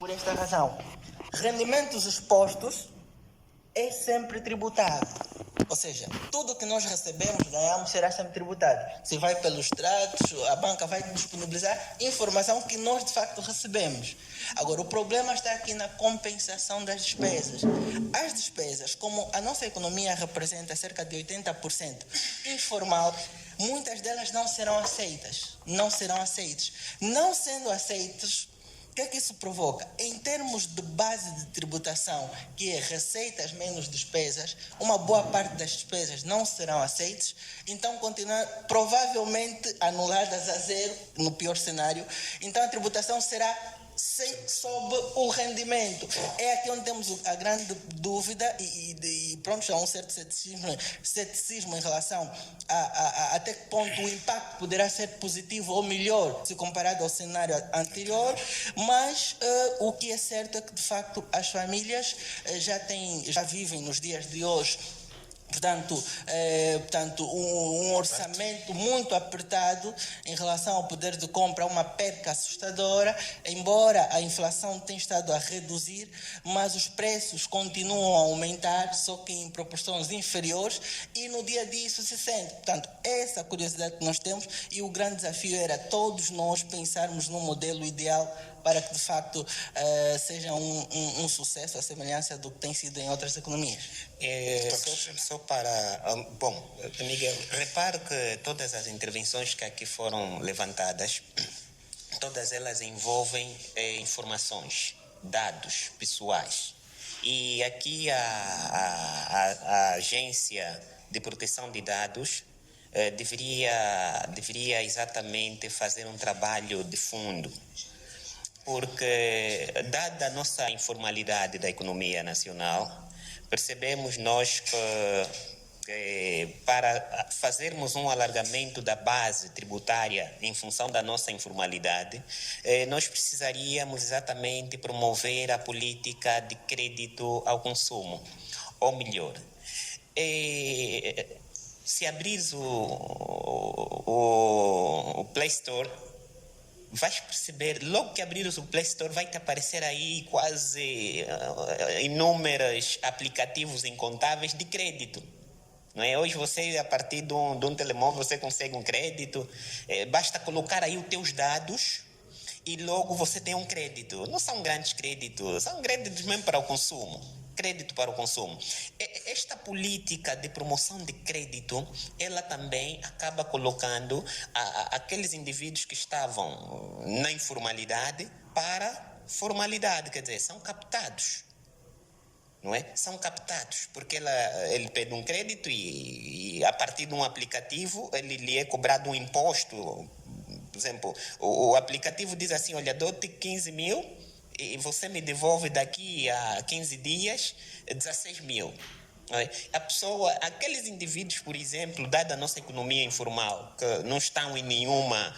Por esta razão, rendimentos expostos é sempre tributado. Ou seja, tudo que nós recebemos, ganhamos, será sempre tributado. Se vai pelos tratos, a banca vai disponibilizar informação que nós de facto recebemos. Agora, o problema está aqui na compensação das despesas. As despesas, como a nossa economia representa cerca de 80% informal, muitas delas não serão aceitas. Não serão aceitas. Não sendo aceitas, o que é que isso provoca? Em termos de base de tributação, que é receitas menos despesas, uma boa parte das despesas não serão aceitas, então continuar provavelmente anuladas a zero, no pior cenário. Então a tributação será sob o rendimento. É aqui onde temos a grande dúvida e pronto, há um certo ceticismo em relação a até que ponto o impacto poderá ser positivo ou melhor se comparado ao cenário anterior, mas o que é certo é que de facto as famílias já vivem nos dias de hoje um orçamento muito apertado em relação ao poder de compra, uma perca assustadora, embora a inflação tenha estado a reduzir, mas os preços continuam a aumentar, só que em proporções inferiores, e no dia a dia isso se sente. Portanto, essa curiosidade que nós temos, e o grande desafio era todos nós pensarmos num modelo ideal para que de facto seja um sucesso, a semelhança do que tem sido em outras economias. Só para... Bom, Miguel, repare que todas as intervenções que aqui foram levantadas, todas elas envolvem informações, dados pessoais. E aqui a Agência de Proteção de Dados deveria exatamente fazer um trabalho de fundo, porque, dada a nossa informalidade da economia nacional, percebemos nós que para fazermos um alargamento da base tributária em função da nossa informalidade, nós precisaríamos exatamente promover a política de crédito ao consumo, ou melhor, se abrires o Play Store, vais perceber, logo que abrires o Play Store, vai te aparecer aí quase inúmeros aplicativos incontáveis de crédito. Não é? Hoje você, a partir de um telemóvel, você consegue um crédito, basta colocar aí os teus dados e logo você tem um crédito. Não são grandes créditos, são créditos mesmo para o consumo. Crédito para o consumo. Esta política de promoção de crédito, ela também acaba colocando aqueles indivíduos que estavam na informalidade para formalidade, quer dizer, são captados. Não é? São captados, porque ele pede um crédito e a partir de um aplicativo ele lhe é cobrado um imposto. Por exemplo, o aplicativo diz assim, olha, dou-te 15 mil e você me devolve daqui a 15 dias 16 mil. A pessoa, aqueles indivíduos, por exemplo, dada a nossa economia informal, que não estão em nenhuma,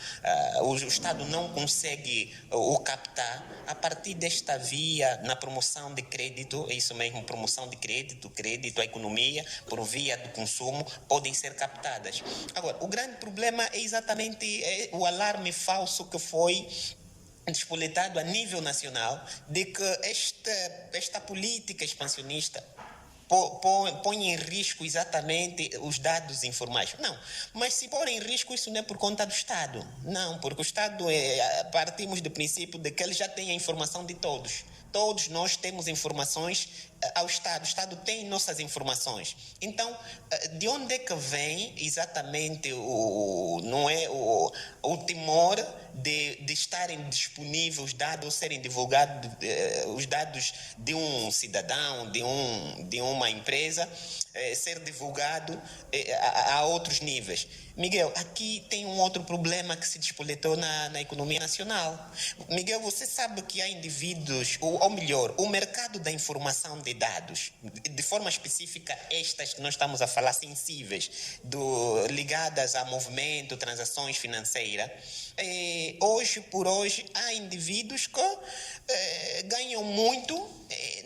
o Estado não consegue o captar, a partir desta via, na promoção de crédito, é isso mesmo, promoção de crédito à economia, por via do consumo, podem ser captadas. Agora, o grande problema é exatamente o alarme falso que foi despoletado a nível nacional de que esta política expansionista põe em risco exatamente os dados informais. Não, mas se pôr em risco, isso não é por conta do Estado. Não, porque o Estado, partimos do princípio de que ele já tem a informação de todos. Todos nós temos informações ao Estado. O Estado tem nossas informações. Então, de onde é que vem exatamente o temor de estarem disponíveis os dados, ou serem divulgados os dados de um cidadão, de uma empresa, ser divulgado a outros níveis? Miguel, aqui tem um outro problema que se despoletou na economia nacional. Miguel, você sabe que há indivíduos, ou melhor, o mercado da informação de dados, de forma específica estas que nós estamos a falar, sensíveis, ligadas a movimento, transações financeiras, hoje por hoje há indivíduos que ganham muito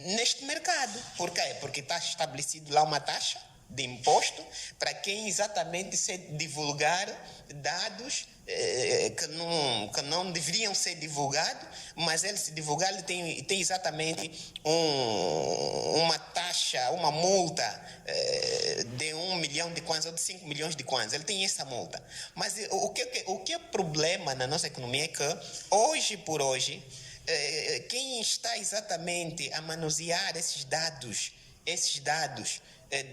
neste mercado. Por quê? Porque está estabelecido lá uma taxa de imposto para quem exatamente se divulgar dados que não deveriam ser divulgados, mas ele se divulgar, ele tem exatamente uma taxa, uma multa de 1 milhão de kwanzas ou de 5 milhões de kwanzas. Ele tem essa multa. Mas o que é problema na nossa economia é que, hoje por hoje, quem está exatamente a manusear esses dados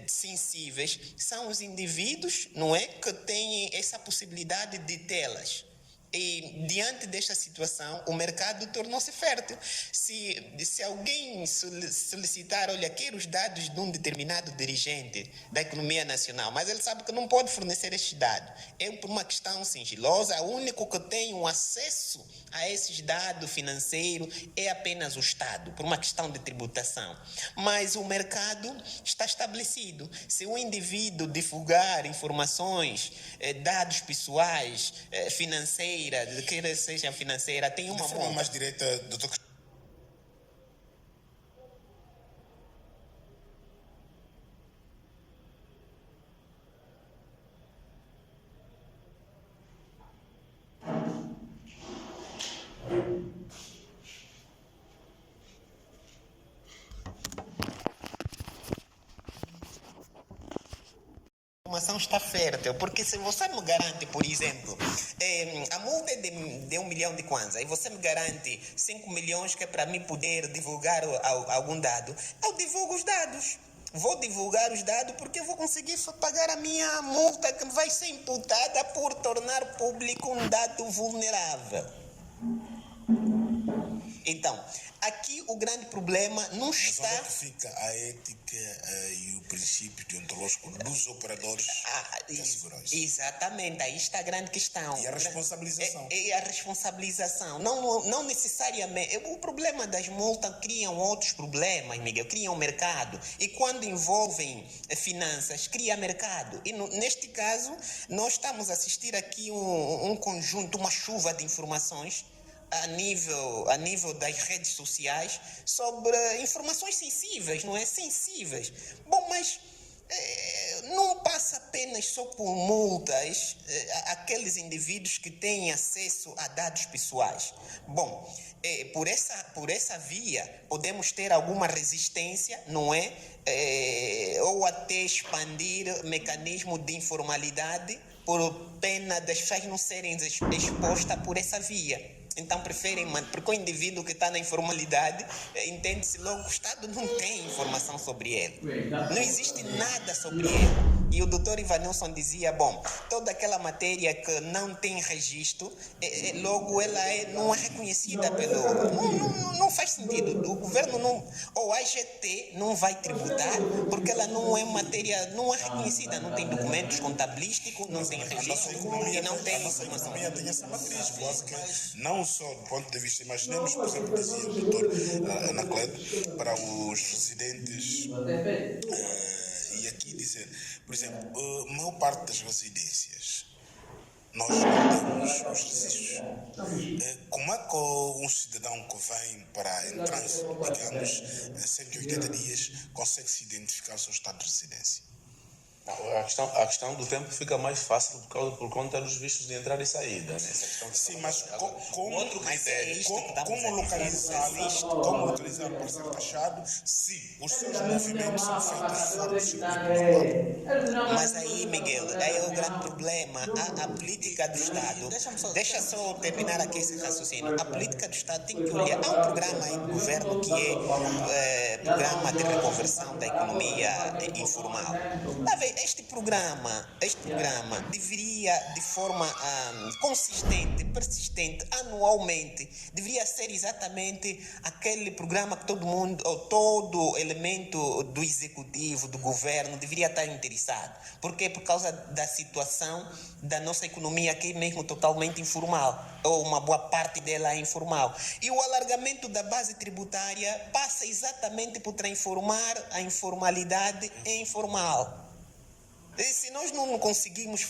sensíveis são os indivíduos, não é, que têm essa possibilidade de tê-las. E diante desta situação, o mercado tornou-se fértil. Se alguém solicitar, olha, quero os dados de um determinado dirigente da economia nacional, mas ele sabe que não pode fornecer estes dados. É por uma questão sigilosa, o único que tem um acesso a esses dados financeiros é apenas o Estado, por uma questão de tributação. Mas o mercado está estabelecido. Se um indivíduo divulgar informações, dados pessoais, financeiros, que seja financeira, tem uma de forma mais direta, doutor. A informação está fértil, porque se você me garante, por exemplo, a multa é de 1 milhão de kwanza e você me garante 5 milhões que é para mim poder divulgar algum dado, eu divulgo os dados. Vou divulgar os dados porque eu vou conseguir pagar a minha multa que vai ser imputada por tornar público um dado vulnerável. Então, aqui o grande problema não está... Mas onde é que fica a ética e o princípio deontológico dos operadores da segurança? Exatamente, aí está a grande questão. E a responsabilização. E a responsabilização. Não necessariamente... O problema das multas criam outros problemas, Miguel. Criam mercado. E quando envolvem finanças, cria mercado. E neste caso, nós estamos a assistir aqui um conjunto, uma chuva de informações a nível das redes sociais sobre informações sensíveis, não é? Sensíveis. Bom, mas não passa apenas só por multas aqueles indivíduos que têm acesso a dados pessoais. Bom, por essa via podemos ter alguma resistência, não é? Ou até expandir mecanismo de informalidade por pena das pessoas não serem expostas por essa via. Então preferem, porque o indivíduo que está na informalidade, entende-se logo, o Estado não tem informação sobre ele. Não existe nada sobre ele. E o doutor Ivanilson dizia, bom, toda aquela matéria que não tem registro, logo ela não é reconhecida pelo... Não faz sentido. O governo não... Ou a AGT não vai tributar, porque ela não é matéria, não é reconhecida, não tem documentos contabilísticos, não tem registro e não tem informação. A nossa economia tem essa matriz, quase que não só do ponto de vista, imaginemos, por exemplo, dizia o doutor Anacleto, para os residentes, e aqui dizer, por exemplo, a maior parte das residências, nós não temos os registros. Como é que um cidadão que vem para em trânsito, digamos, 180 dias, consegue se identificar o seu estado de residência? A questão do tempo fica mais fácil por conta dos vistos de entrada e saída. Né? Sim, mas como localizar para ser taxado se os seus movimentos são feitos fora do circuito normal? Mas aí, Miguel, aí é o grande problema. A política do Estado... Deixa só terminar aqui esse raciocínio. A política do Estado tem que olhar... Há um programa aí do governo que é Programa de Reconversão da Economia Informal. Este programa deveria, de forma consistente, persistente, anualmente, deveria ser exatamente aquele programa que todo elemento do executivo, do governo, deveria estar interessado. Porque por causa da situação da nossa economia aqui mesmo totalmente informal, ou uma boa parte dela é informal. E o alargamento da base tributária passa exatamente por transformar a informalidade em informal. E se nós não conseguimos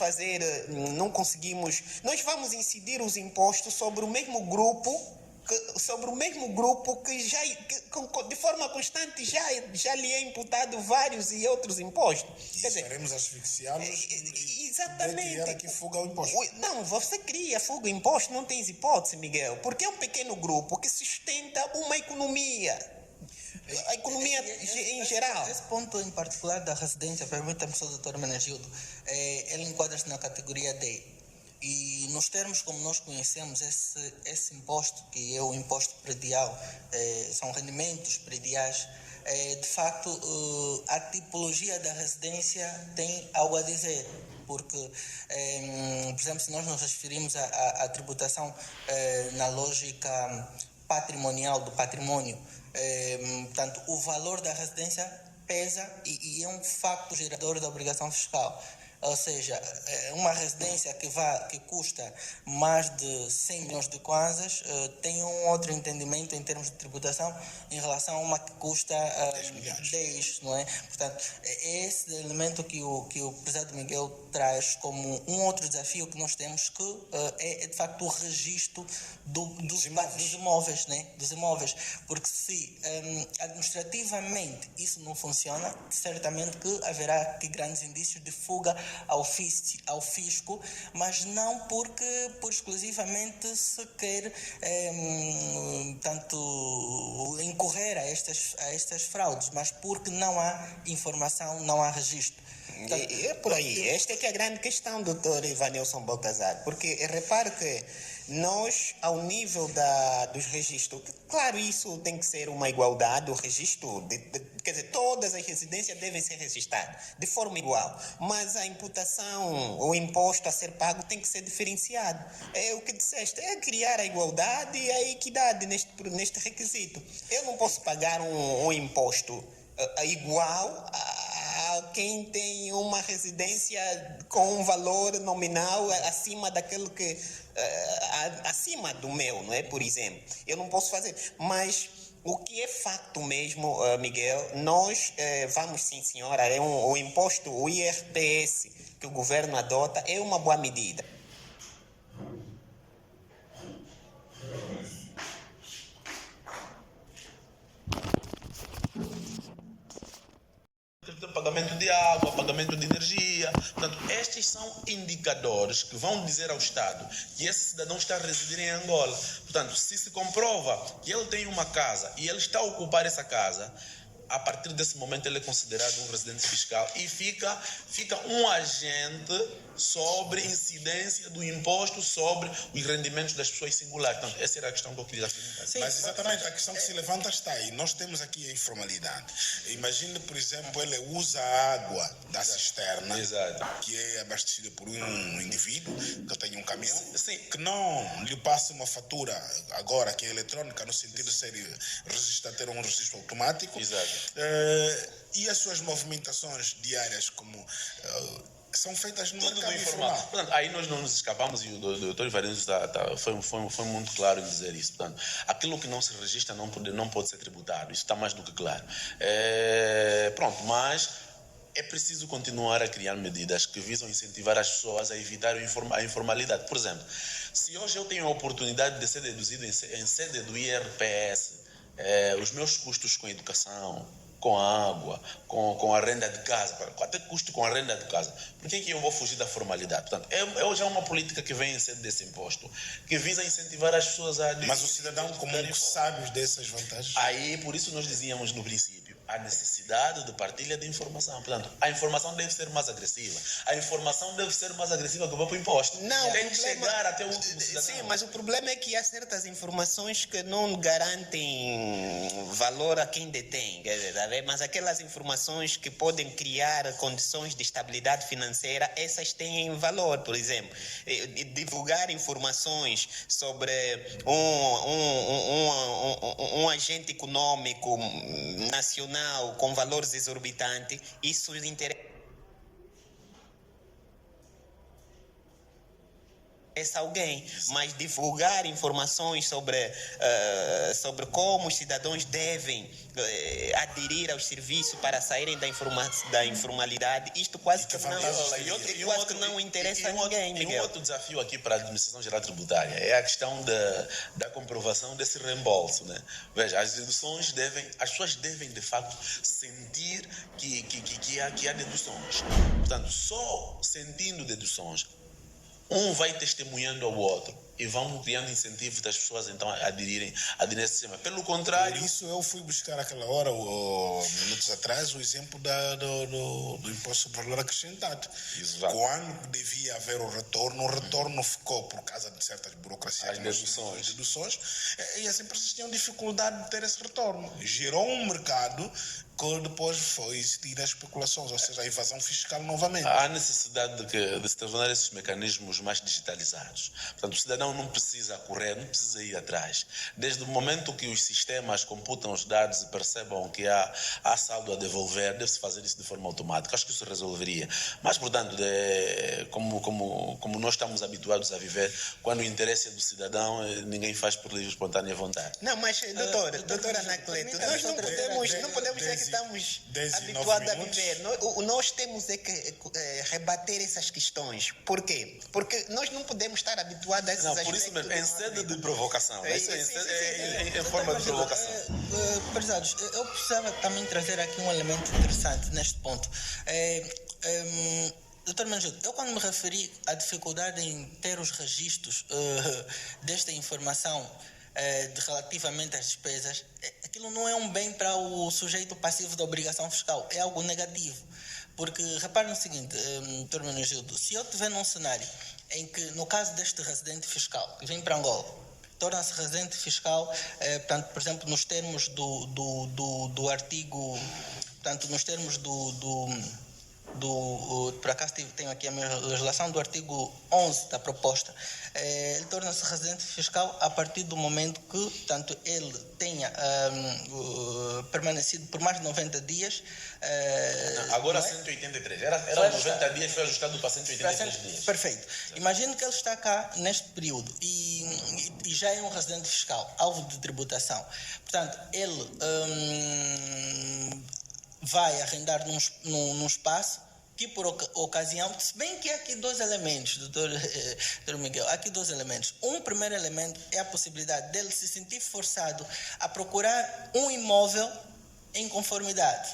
nós vamos incidir os impostos sobre o mesmo grupo sobre o mesmo grupo que já de forma constante já lhe é imputado vários e outros impostos. E estaremos a asfixiá-los exatamente. de criar aqui fuga ao imposto. Não, você cria fuga ao imposto, não tens hipótese, Miguel, porque é um pequeno grupo que sustenta uma economia. A economia em geral. Esse ponto em particular da residência, permita-me só, doutor Menegildo, ele enquadra-se na categoria D. E nos termos como nós conhecemos, esse imposto, que é o imposto predial, são rendimentos prediais, de facto, a tipologia da residência tem algo a dizer. Porque, por exemplo, se nós nos referimos à tributação na lógica patrimonial do patrimônio, portanto, o valor da residência pesa e é um facto gerador da obrigação fiscal. Ou seja, uma residência que custa mais de 100 milhões de kwanzas tem um outro entendimento em termos de tributação em relação a uma que custa 10, não é? Portanto, é esse elemento que o prezado Miguel traz como um outro desafio que nós temos, que é de facto o registro dos imóveis, né? Dos imóveis. Porque se administrativamente isso não funciona, certamente que haverá aqui grandes indícios de fuga ao fisco, mas não por exclusivamente se quer tanto incorrer a estas fraudes, mas porque não há informação, não há registro. É por aí. Esta é que é a grande questão, doutor Ivanilson Baltazar, porque repare que nós, ao nível dos registros, claro, isso tem que ser uma igualdade, o registro, quer dizer, todas as residências devem ser registradas de forma igual, mas a imputação, o imposto a ser pago tem que ser diferenciado. É o que disseste, é criar a igualdade e a equidade neste requisito. Eu não posso pagar um imposto igual a quem tem uma residência com um valor nominal acima daquilo que acima do meu, não é? Por exemplo, eu não posso fazer, mas o que é facto mesmo, Miguel, nós vamos, sim senhora, o imposto, o IRPS que o governo adota é uma boa medida. Pagamento de água, pagamento de energia. Portanto, estes são indicadores que vão dizer ao Estado que esse cidadão está a residir em Angola. Portanto, se comprova que ele tem uma casa e ele está a ocupar essa casa, a partir desse momento ele é considerado um residente fiscal e fica um agente sobre incidência do imposto sobre os rendimentos das pessoas singulares. Então, essa era a questão que eu queria apresentar. Mas exatamente, a questão que se levanta está aí. Nós temos aqui a informalidade. Imagine, por exemplo, ele usa a água da cisterna, que é abastecida por um indivíduo que tem um caminhão, que não lhe passa uma fatura agora que é eletrónica, no sentido de ser ter um registro automático. E as suas movimentações diárias como são feitas no mercado informal. Portanto, aí nós não nos escapamos e o doutor Ivanilson foi muito claro em dizer isso. Portanto, aquilo que não se registra não pode ser tributado. Isso está mais do que claro. Mas é preciso continuar a criar medidas que visam incentivar as pessoas a evitar a informalidade. Por exemplo, se hoje eu tenho a oportunidade de ser deduzido em sede do IRPS os meus custos com educação, com a água, com a renda de casa, até custo com a renda de casa. Por que eu vou fugir da formalidade? Portanto, hoje é uma política que vem em sede desse imposto, que visa incentivar as pessoas a... Mas o cidadão comum sabe dessas vantagens? Aí, por isso nós dizíamos no princípio, a necessidade de partilha de informação. Portanto, a informação deve ser mais agressiva. A informação deve ser mais agressiva que o próprio imposto. Não, tem que chegar até o último cidadão. Sim, mas o problema é que há certas informações que não garantem valor a quem detém. Quer dizer, mas aquelas informações que podem criar condições de estabilidade financeira, essas têm valor. Por exemplo, divulgar informações sobre um agente econômico nacional com valores exorbitantes, isso interessa. esse alguém, mas divulgar informações sobre como os cidadãos devem aderir aos serviços para saírem da informalidade, isto quase que não interessa a ninguém, Miguel. E um outro desafio aqui para a Administração Geral Tributária é a questão da comprovação desse reembolso, né? Veja, as pessoas devem de facto sentir que há deduções. Portanto, só sentindo deduções, um vai testemunhando ao outro e vão criando incentivos das pessoas então a aderirem a esse sistema. Pelo contrário... Por isso eu fui buscar aquela hora, minutos atrás, o exemplo do imposto sobre valor acrescentado. Exato. Quando devia haver o retorno ficou por causa de certas burocracias. As deduções. E as empresas tinham dificuldade de ter esse retorno. Gerou um mercado que depois foi existir as especulações, ou seja, a evasão fiscal novamente. Há necessidade de se tornar esses mecanismos mais digitalizados. Portanto, o cidadão não precisa correr, não precisa ir atrás. Desde o momento que os sistemas computam os dados e percebam que há saldo a devolver, deve-se fazer isso de forma automática. Acho que isso resolveria. Mas, portanto, como nós estamos habituados a viver, quando o interesse é do cidadão, ninguém faz por livre e espontânea vontade. Não, mas, doutora Anacleto, nós não podemos dizer que estamos habituados a viver. Nós temos que rebater essas questões. Por quê? Porque nós não podemos estar habituados a esses aspectos. Por isso mesmo, em sede de provocação. Em forma de provocação. Prezados, eu precisava também trazer aqui um elemento interessante neste ponto. Doutor Manjudo, eu quando me referi à dificuldade em ter os registros desta informação relativamente às despesas, aquilo não é um bem para o sujeito passivo da obrigação fiscal, é algo negativo. Porque, repare no seguinte, Dr. Manjudo, se eu estiver num cenário em que, no caso deste residente fiscal, que vem para Angola, torna-se residente fiscal, portanto, por exemplo, nos termos do artigo, portanto, nos termos por acaso tenho aqui a minha legislação do artigo 11 da proposta, ele torna-se residente fiscal a partir do momento que, portanto, ele tenha permanecido por mais de 90 dias. Agora 183. Era 90 dias, foi ajustado para 183 dias. Perfeito. Imagine que ele está cá neste período e já é um residente fiscal, alvo de tributação. Portanto, ele vai arrendar num espaço que por ocasião, se bem que há aqui dois elementos, doutor Miguel, há aqui dois elementos. Um primeiro elemento é a possibilidade dele se sentir forçado a procurar um imóvel em conformidade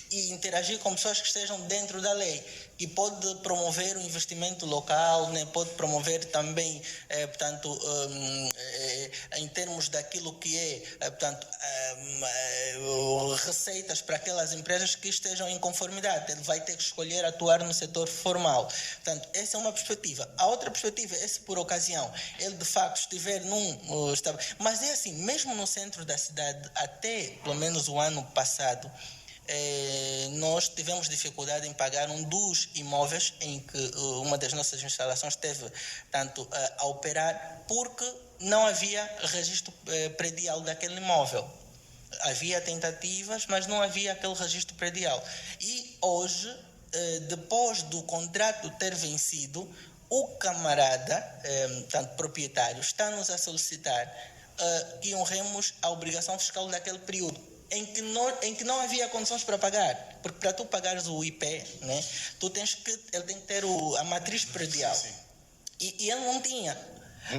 e interagir com pessoas que estejam dentro da lei, e pode promover o investimento local, né? Pode promover também, portanto, em termos daquilo que portanto, receitas para aquelas empresas que estejam em conformidade. Ele vai ter que escolher atuar no setor formal. Portanto, essa é uma perspectiva. A outra perspectiva é se por ocasião ele de facto estiver mas é assim, mesmo no centro da cidade, até pelo menos o ano passado, nós tivemos dificuldade em pagar um dos imóveis em que uma das nossas instalações esteve tanto a operar, porque não havia registro predial daquele imóvel. Havia tentativas, mas não havia aquele registro predial. E hoje, depois do contrato ter vencido, o camarada, tanto proprietário, está-nos a solicitar que honremos a obrigação fiscal daquele período em que não havia condições para pagar, porque para tu pagares o IP, né, ele tem que ter a matriz predial. Sim. E ele não tinha.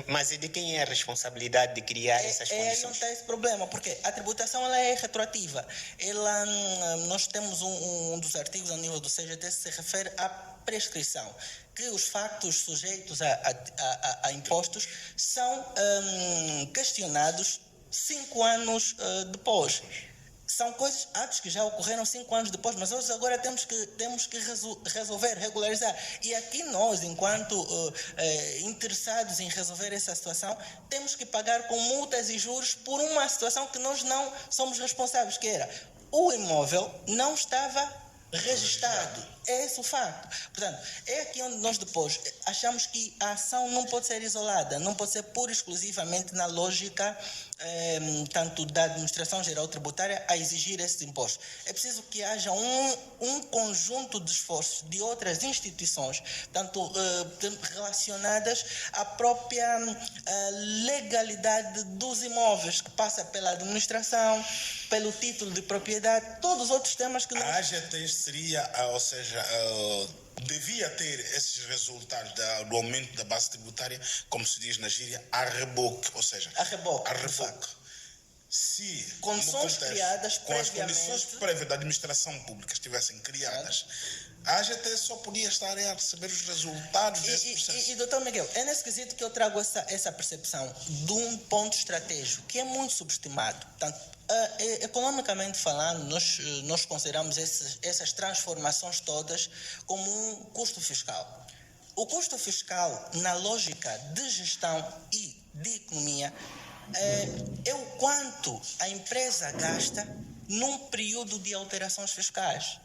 Mas e de quem é a responsabilidade de criar essas condições? Aí não está esse problema, porque a tributação ela é retroativa. Nós temos um dos artigos a nível do CGT que se refere à prescrição, que os factos sujeitos a impostos são questionados 5 anos depois. São atos que já ocorreram 5 anos depois, mas nós agora temos que resolver, regularizar. E aqui nós, enquanto interessados em resolver essa situação, temos que pagar com multas e juros por uma situação que nós não somos responsáveis, que era o imóvel não estava registado. É esse o facto. Portanto, é aqui onde nós depois achamos que a ação não pode ser isolada, não pode ser pura e exclusivamente na lógica tanto da Administração Geral Tributária a exigir esses impostos. É preciso que haja um conjunto de esforços de outras instituições, tanto relacionadas à própria legalidade dos imóveis, que passa pela administração, pelo título de propriedade, todos os outros temas que nós... A AGT seria, ou seja, devia ter esses resultados do aumento da base tributária, como se diz na gíria, a reboque, ou seja, a reboque. Se condições criadas com as condições prévias da administração pública estivessem criadas, a AGT só podia estar a receber os resultados desse processo. E doutor Miguel, é nesse quesito que eu trago essa percepção de um ponto estratégico que é muito subestimado. Portanto, economicamente falando, nós consideramos essas transformações todas como um custo fiscal. O custo fiscal, na lógica de gestão e de economia, é o quanto a empresa gasta num período de alterações fiscais.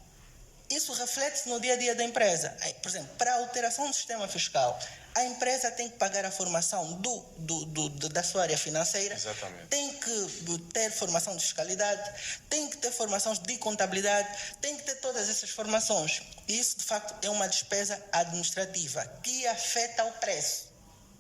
Isso reflete-se no dia a dia da empresa. Por exemplo, para a alteração do sistema fiscal, a empresa tem que pagar a formação da sua área financeira. Exatamente. Tem que ter formação de fiscalidade, tem que ter formação de contabilidade, tem que ter todas essas formações. E isso, de facto, é uma despesa administrativa que afeta o preço,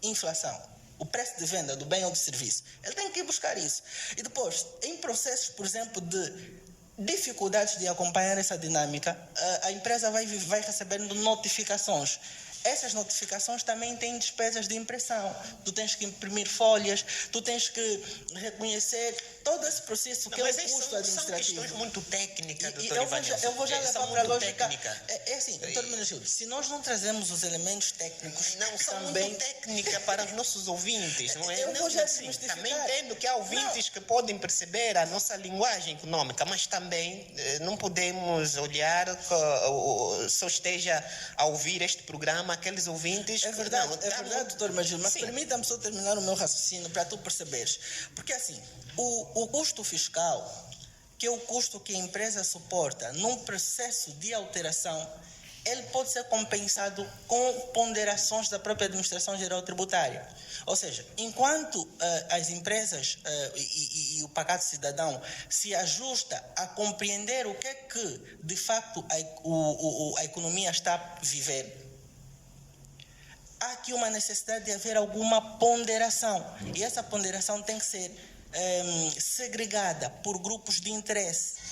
inflação. O preço de venda do bem ou do serviço. Ele tem que ir buscar isso. E depois, em processos, por exemplo, de dificuldades de acompanhar essa dinâmica, a empresa vai recebendo notificações. Essas notificações também têm despesas de impressão. Tu tens que imprimir folhas, tu tens que reconhecer todo esse processo que é o custo administrativo. São questões muito técnicas, doutor Eu vou já levar para a lógica. É assim, doutor Menegildo, se nós não trazemos os elementos técnicos... Não, são também... muito técnicas para os nossos ouvintes, não é? Eu vou já assim, também entendo que há ouvintes que podem perceber a nossa linguagem econômica, mas também não podemos olhar que só esteja a ouvir este programa aqueles ouvintes... É verdade, doutor Menegildo, mas permita-me só terminar o meu raciocínio para tu perceberes. Porque assim, o custo fiscal, que é o custo que a empresa suporta num processo de alteração, ele pode ser compensado com ponderações da própria Administração Geral Tributária. Ou seja, enquanto as empresas e o pacato cidadão se ajusta a compreender o que é que, de facto, a economia está a viver, há aqui uma necessidade de haver alguma ponderação. E essa ponderação tem que ser segregada por grupos de interesse.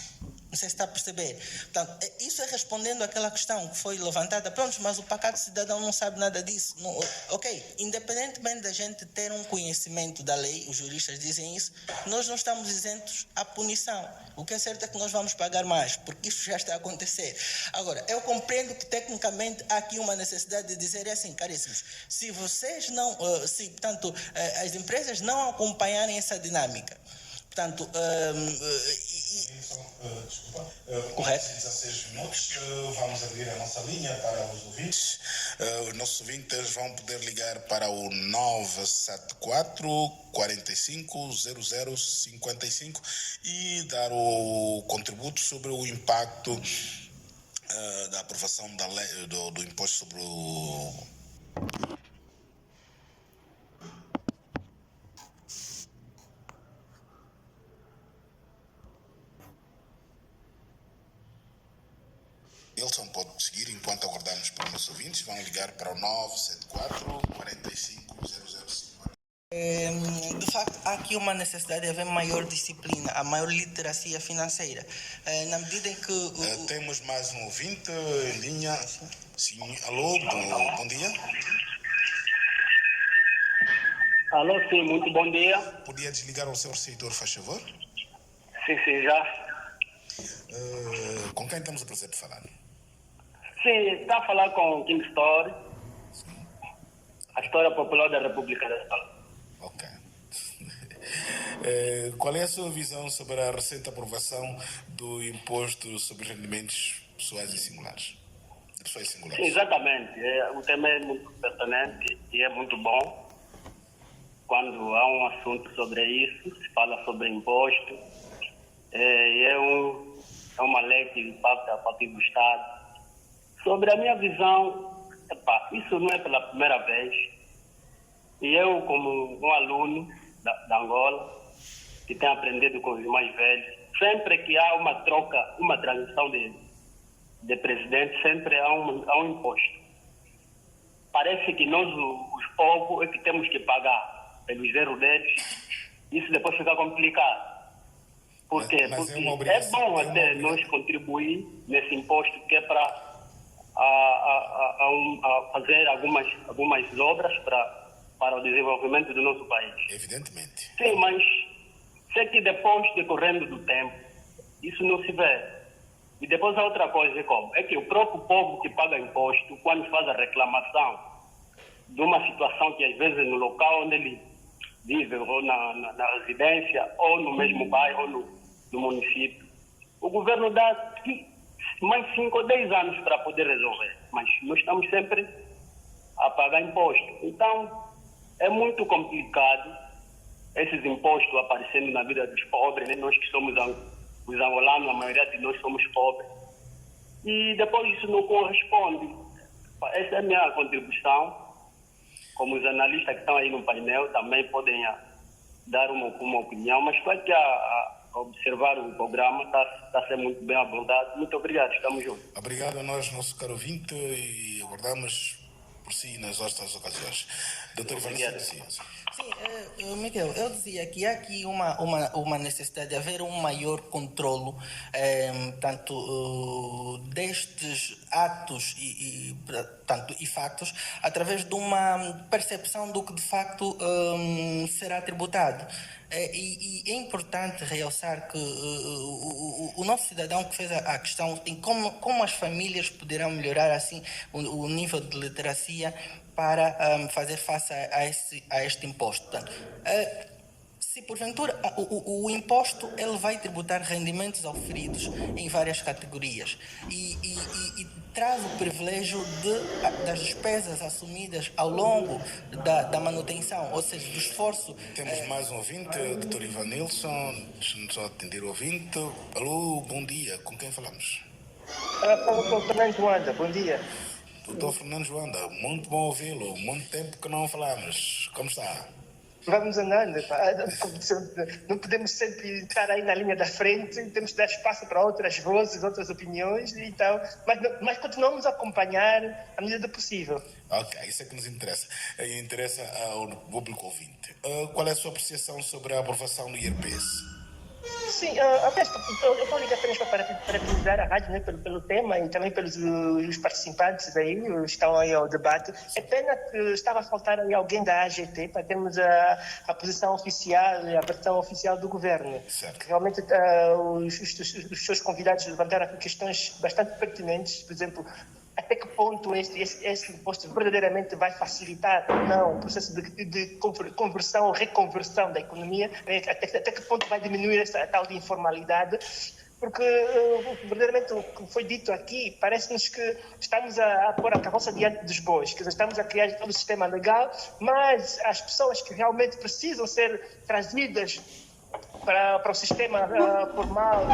Não sei se está a perceber. Portanto, isso é respondendo àquela questão que foi levantada. Pronto, mas o pacato cidadão não sabe nada disso. Não, ok, independentemente da gente ter um conhecimento da lei, os juristas dizem isso, nós não estamos isentos à punição. O que é certo é que nós vamos pagar mais, porque isso já está a acontecer. Agora, eu compreendo que tecnicamente há aqui uma necessidade de dizer assim, caríssimos, se vocês não, portanto, as empresas não acompanharem essa dinâmica, portanto, desculpa, correto. 16 minutos, vamos abrir a nossa linha para os ouvintes. Os nossos ouvintes vão poder ligar para o 974 45 00 55 e dar o contributo sobre o impacto da aprovação da lei, do imposto sobre o... Wilson pode seguir enquanto aguardamos para os nossos ouvintes. Vão ligar para o 974 45 0050. De facto, há aqui uma necessidade de haver maior disciplina, a maior literacia financeira. Na medida em que... Temos mais um ouvinte em linha. Sim, alô, bom dia. Alô, sim, muito bom dia. Podia desligar o seu receptor, faz favor? Sim, já. Com quem temos o prazer de falar? Sim, está a falar com o King Story, a história popular da República da Angola. Ok. Qual é a sua visão sobre a recente aprovação do imposto sobre rendimentos pessoais e singulares? De pessoas singulares. Sim, exatamente. O tema é muito pertinente e é muito bom. Quando há um assunto sobre isso, se fala sobre imposto, é uma lei que impacta a partir do Estado. Sobre a minha visão, isso não é pela primeira vez. E eu, como um aluno da Angola, que têm aprendido com os mais velhos. Sempre que há uma troca, uma transição de presidente, sempre há um imposto. Parece que nós, os povos, é que temos que pagar pelos erros deles. Isso depois fica complicado. Por quê? Mas Porque é uma obrigação, bom até nós contribuir nesse imposto que é para fazer algumas obras para o desenvolvimento do nosso país. Evidentemente. Sim, mas sei que depois, decorrendo do tempo, isso não se vê. E depois a outra coisa é como? É que o próprio povo que paga imposto, quando faz a reclamação de uma situação que às vezes no local onde ele vive, ou na residência, ou no mesmo bairro, ou no município, o governo dá mais 5 ou 10 anos para poder resolver. Mas nós estamos sempre a pagar imposto. Então, é muito complicado esses impostos aparecendo na vida dos pobres, né? Nós que somos os angolanos, a maioria de nós somos pobres. E depois isso não corresponde. Essa é a minha contribuição. Como os analistas que estão aí no painel também podem dar uma opinião, mas estou aqui a observar o programa, está a ser muito bem abordado. Muito obrigado, estamos juntos. Obrigado a nós, nosso caro ouvinte, e aguardamos por si nas outras ocasiões. Doutor Ivanilson. Sim, Miguel, eu dizia que há aqui uma necessidade de haver um maior controlo, tanto destes atos e factos, através de uma percepção do que de facto será tributado. E é importante realçar que o nosso cidadão que fez a questão em como as famílias poderão melhorar assim o nível de literacia para fazer face a este imposto. Portanto, se porventura o imposto ele vai tributar rendimentos auferidos em várias categorias e traz o privilégio das despesas assumidas ao longo da manutenção, ou seja, do esforço. Temos mais um ouvinte, Dr. Ivanilson. Deixa-me só atender o ouvinte. Alô, bom dia. Com quem falamos? Fala com o Fernando Joanda, bom dia. Doutor Fernando Joanda, muito bom ouvi-lo. Muito tempo que não falamos. Como está? Vamos andando, pá. Não podemos sempre estar aí na linha da frente, temos que dar espaço para outras vozes, outras opiniões, então, mas continuamos a acompanhar à medida do possível. Ok, isso é que nos interessa. Interessa ao público ouvinte. Qual é a sua apreciação sobre a aprovação do IRPS? Sim, eu estou ligado apenas para parabenizar a rádio, né, pelo tema e também pelos os participantes aí, que estão aí ao debate. É pena que estava a faltar aí alguém da AGT para termos a posição oficial, a versão oficial do governo. Certo. Realmente os seus convidados levantaram aqui questões bastante pertinentes, por exemplo, até que ponto este imposto verdadeiramente vai facilitar ou não o processo de conversão ou reconversão da economia, até que ponto vai diminuir essa tal de informalidade, porque verdadeiramente o que foi dito aqui parece-nos que estamos a pôr a carroça diante dos bois, que estamos a criar todo o sistema legal, mas as pessoas que realmente precisam ser trazidas para o sistema formal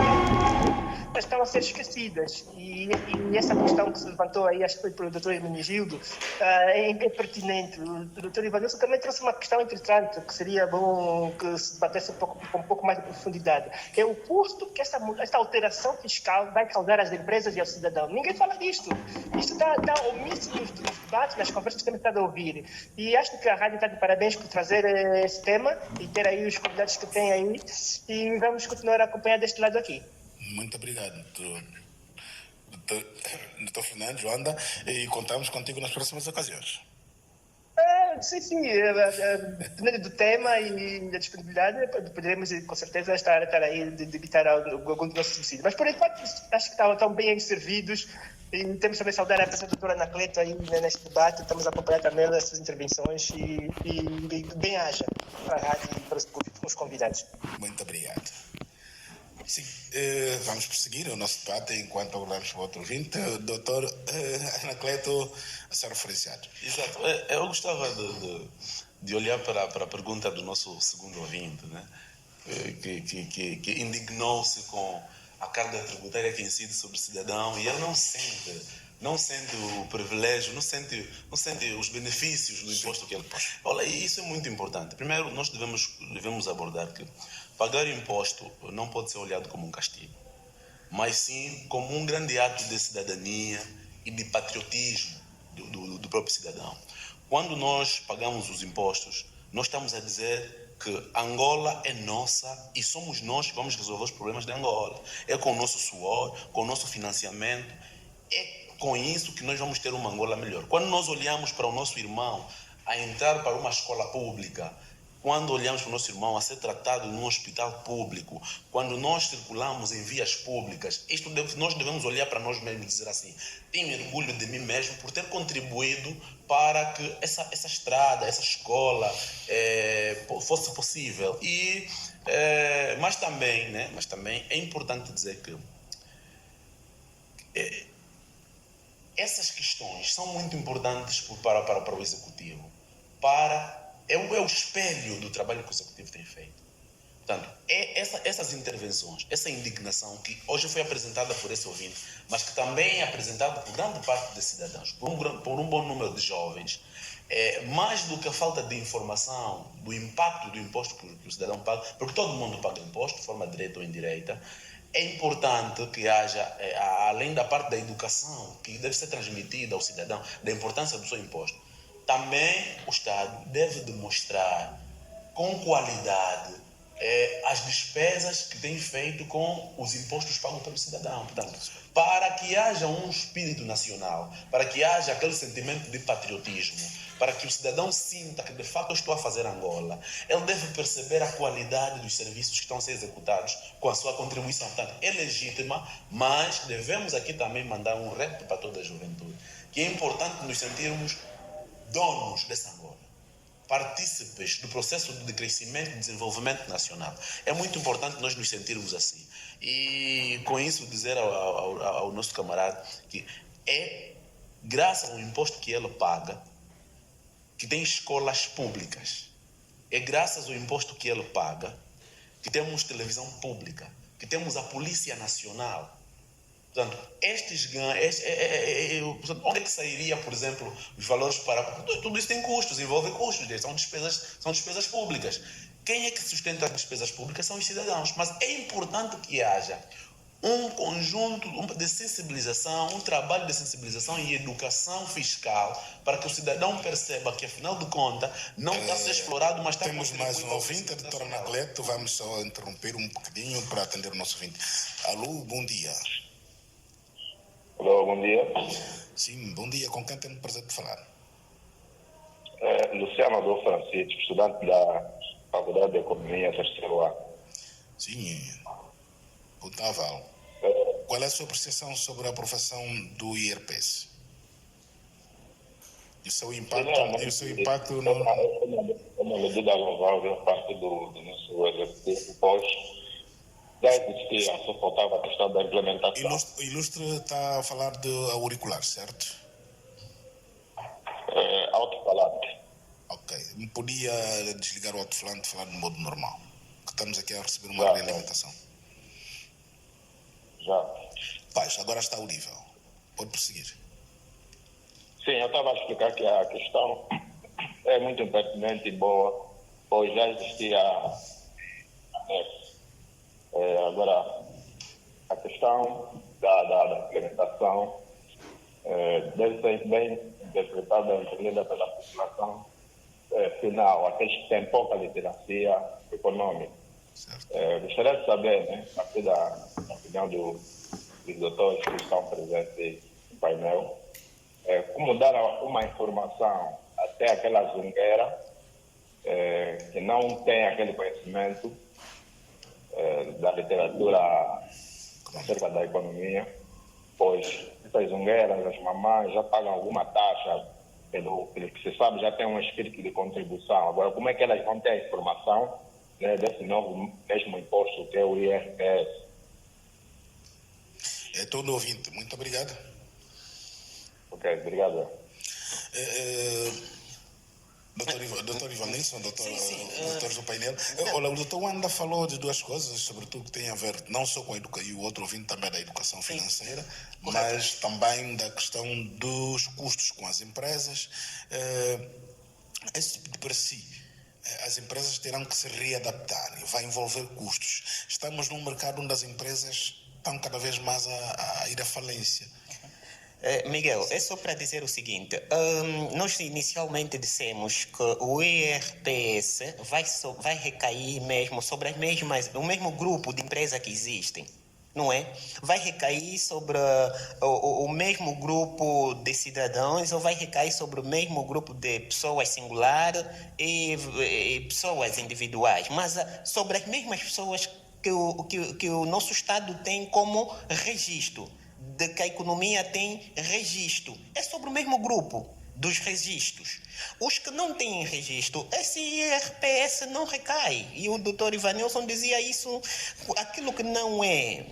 estão a ser esquecidas. E essa questão que se levantou aí, acho que foi pelo Dr. Hermenegildo, é pertinente. O Dr. Ivanilson também trouxe uma questão interessante, que seria bom que se debatesse com um pouco mais de profundidade. É o custo que esta alteração fiscal vai causar às empresas e ao cidadão. Ninguém fala disto. Isto está omisso nos debates, nas conversas que temos estado a ouvir. E acho que a rádio está de parabéns por trazer esse tema e ter aí os convidados que tem aí. E vamos continuar a acompanhar deste lado aqui. Muito obrigado, Dr. Fernando Joanda, e contamos contigo nas próximas ocasiões. Sim, dependendo do tema e da disponibilidade, poderemos com certeza estar aí de debitar algum dos nossos subsídios. Mas por enquanto acho que estão bem servidos e temos também saudar a presença da doutora Anacleto aí neste debate, estamos a acompanhar também as suas intervenções e bem haja para a rádio e para os convidados. Muito obrigado. Sim, vamos prosseguir o nosso debate enquanto aguardamos para o outro ouvinte. Doutor Anacleto, a ser referenciado. Exato. Eu gostava de olhar para a pergunta do nosso segundo ouvinte, né? Que indignou-se com a carga tributária que incide sobre o cidadão e ele não sente o privilégio, não sente os benefícios do imposto que ele paga. Olha, isso é muito importante. Primeiro, nós devemos abordar que pagar imposto não pode ser olhado como um castigo, mas sim como um grande ato de cidadania e de patriotismo do próprio cidadão. Quando nós pagamos os impostos, nós estamos a dizer que Angola é nossa e somos nós que vamos resolver os problemas de Angola. É com o nosso suor, com o nosso financiamento, é com isso que nós vamos ter uma Angola melhor. Quando nós olhamos para o nosso irmão a entrar para uma escola pública, quando olhamos para o nosso irmão a ser tratado num hospital público, quando nós circulamos em vias públicas, nós devemos olhar para nós mesmos e dizer assim: tenho orgulho de mim mesmo por ter contribuído para que essa estrada, essa escola fosse possível. Mas também é importante dizer que essas questões são muito importantes para o Executivo, é o espelho do trabalho que o Executivo tem feito. Portanto, essas intervenções, essa indignação que hoje foi apresentada por esse ouvinte, mas que também é apresentada por grande parte dos cidadãos, por um bom número de jovens, mais do que a falta de informação do impacto do imposto que o cidadão paga, porque todo mundo paga imposto, de forma direta ou indireita, é importante que haja, além da parte da educação, que deve ser transmitida ao cidadão, da importância do seu imposto, também o Estado deve demonstrar com qualidade as despesas que tem feito com os impostos pagos pelo cidadão. Portanto, para que haja um espírito nacional, para que haja aquele sentimento de patriotismo, para que o cidadão sinta que de fato eu estou a fazer Angola, ele deve perceber a qualidade dos serviços que estão a ser executados com a sua contribuição. Portanto, é legítima, mas devemos aqui também mandar um repto para toda a juventude, que é importante nos sentirmos donos dessa Angola, partícipes do processo de crescimento e desenvolvimento nacional. É muito importante nós nos sentirmos assim. E com isso dizer ao nosso camarada que é graças ao imposto que ele paga que tem escolas públicas. É graças ao imposto que ele paga que temos televisão pública, que temos a Polícia Nacional. Portanto, onde é que sairia, por exemplo, os valores para... Tudo isso tem custos, envolve custos, são despesas públicas. Quem é que sustenta as despesas públicas? São os cidadãos. Mas é importante que haja um conjunto de sensibilização, um trabalho de sensibilização e educação fiscal para que o cidadão perceba que, afinal de contas, não está a ser explorado, mas está Temos mais um ouvinte, a doutora Anacleto. Vamos só interromper um bocadinho para atender o nosso ouvinte. Alô, bom dia. Alô, bom dia. Sim, bom dia. Com quem temos o prazer de falar? Luciano Adolfo Francisco, estudante da Faculdade de Economia, terceiro ano. Sim, Pontaval. Qual é a sua apreciação sobre a aprovação do IRPS? E o seu impacto no... É uma medida louvável parte do nosso executivo, pois já existia, só faltava a questão da implementação. Ilustre está a falar de auricular, certo? Alto-falante. Ok. Me podia desligar o alto-falante e falar de modo normal? Que estamos aqui a receber uma realimentação. Já. Paz, agora está audível. Pode prosseguir. Sim, eu estava a explicar que a questão é muito pertinente e boa, pois já existia agora a questão da implementação deve ser bem interpretada e entendida pela população final, aqueles que têm pouca literacia econômica. Gostaria de saber, né, a partir da opinião dos doutores que estão presentes no painel, como dar uma informação até aquela zungueira que não tem aquele conhecimento da literatura acerca da economia, pois essas zungueiras, as mamães já pagam alguma taxa, pelo que se sabe, já tem um espírito de contribuição. Agora, como é que elas vão ter a informação, né, desse novo mesmo imposto que é o IRPS? É todo ouvinte. Muito obrigado. Ok, obrigado. Doutor Ivanilson, doutor do painel. Olha, o doutor Wanda falou de duas coisas, sobretudo que tem a ver não só com a educação, e o outro ouvinte também da educação financeira, mas também da questão dos custos com as empresas. Esse tipo de per si, as empresas terão que se readaptar e vai envolver custos. Estamos num mercado onde as empresas estão cada vez mais a ir à falência. Miguel, é só para dizer o seguinte, nós inicialmente dissemos que o IRPS vai recair mesmo sobre o mesmo grupo de empresas que existem, não é? Vai recair sobre o mesmo grupo de cidadãos ou vai recair sobre o mesmo grupo de pessoas singulares e pessoas individuais, mas sobre as mesmas pessoas que o nosso Estado tem como registro, de que a economia tem registro. É sobre o mesmo grupo dos registros. Os que não têm registro, esse IRPS não recai. E o doutor Ivanilson dizia isso, aquilo que não é,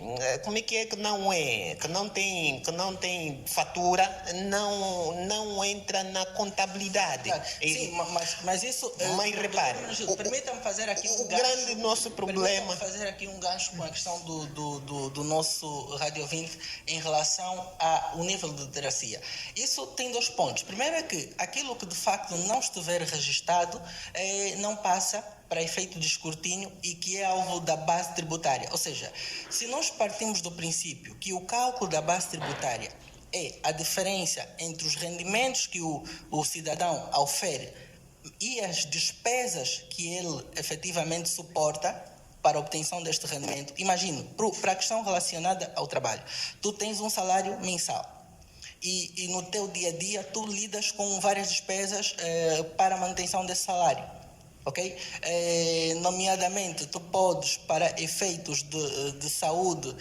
como é que não é, que não tem fatura, não entra na contabilidade. Sim, mas isso... Mas repare, permita-me fazer aqui um gancho. Grande nosso problema... Fazer aqui um gancho com a questão do nosso rádio ouvinte em relação ao nível de literacia. Isso tem dois pontos. Primeiro é que aquilo que de facto não estiver registado não passa para efeito de escrutínio e que é alvo da base tributária. Ou seja, se nós partimos do princípio que o cálculo da base tributária é a diferença entre os rendimentos que o cidadão ofere e as despesas que ele efetivamente suporta para a obtenção deste rendimento, imagine, para a questão relacionada ao trabalho, tu tens um salário mensal. E no teu dia a dia tu lidas com várias despesas para a manutenção desse salário, ok? Nomeadamente, tu podes, para efeitos de saúde,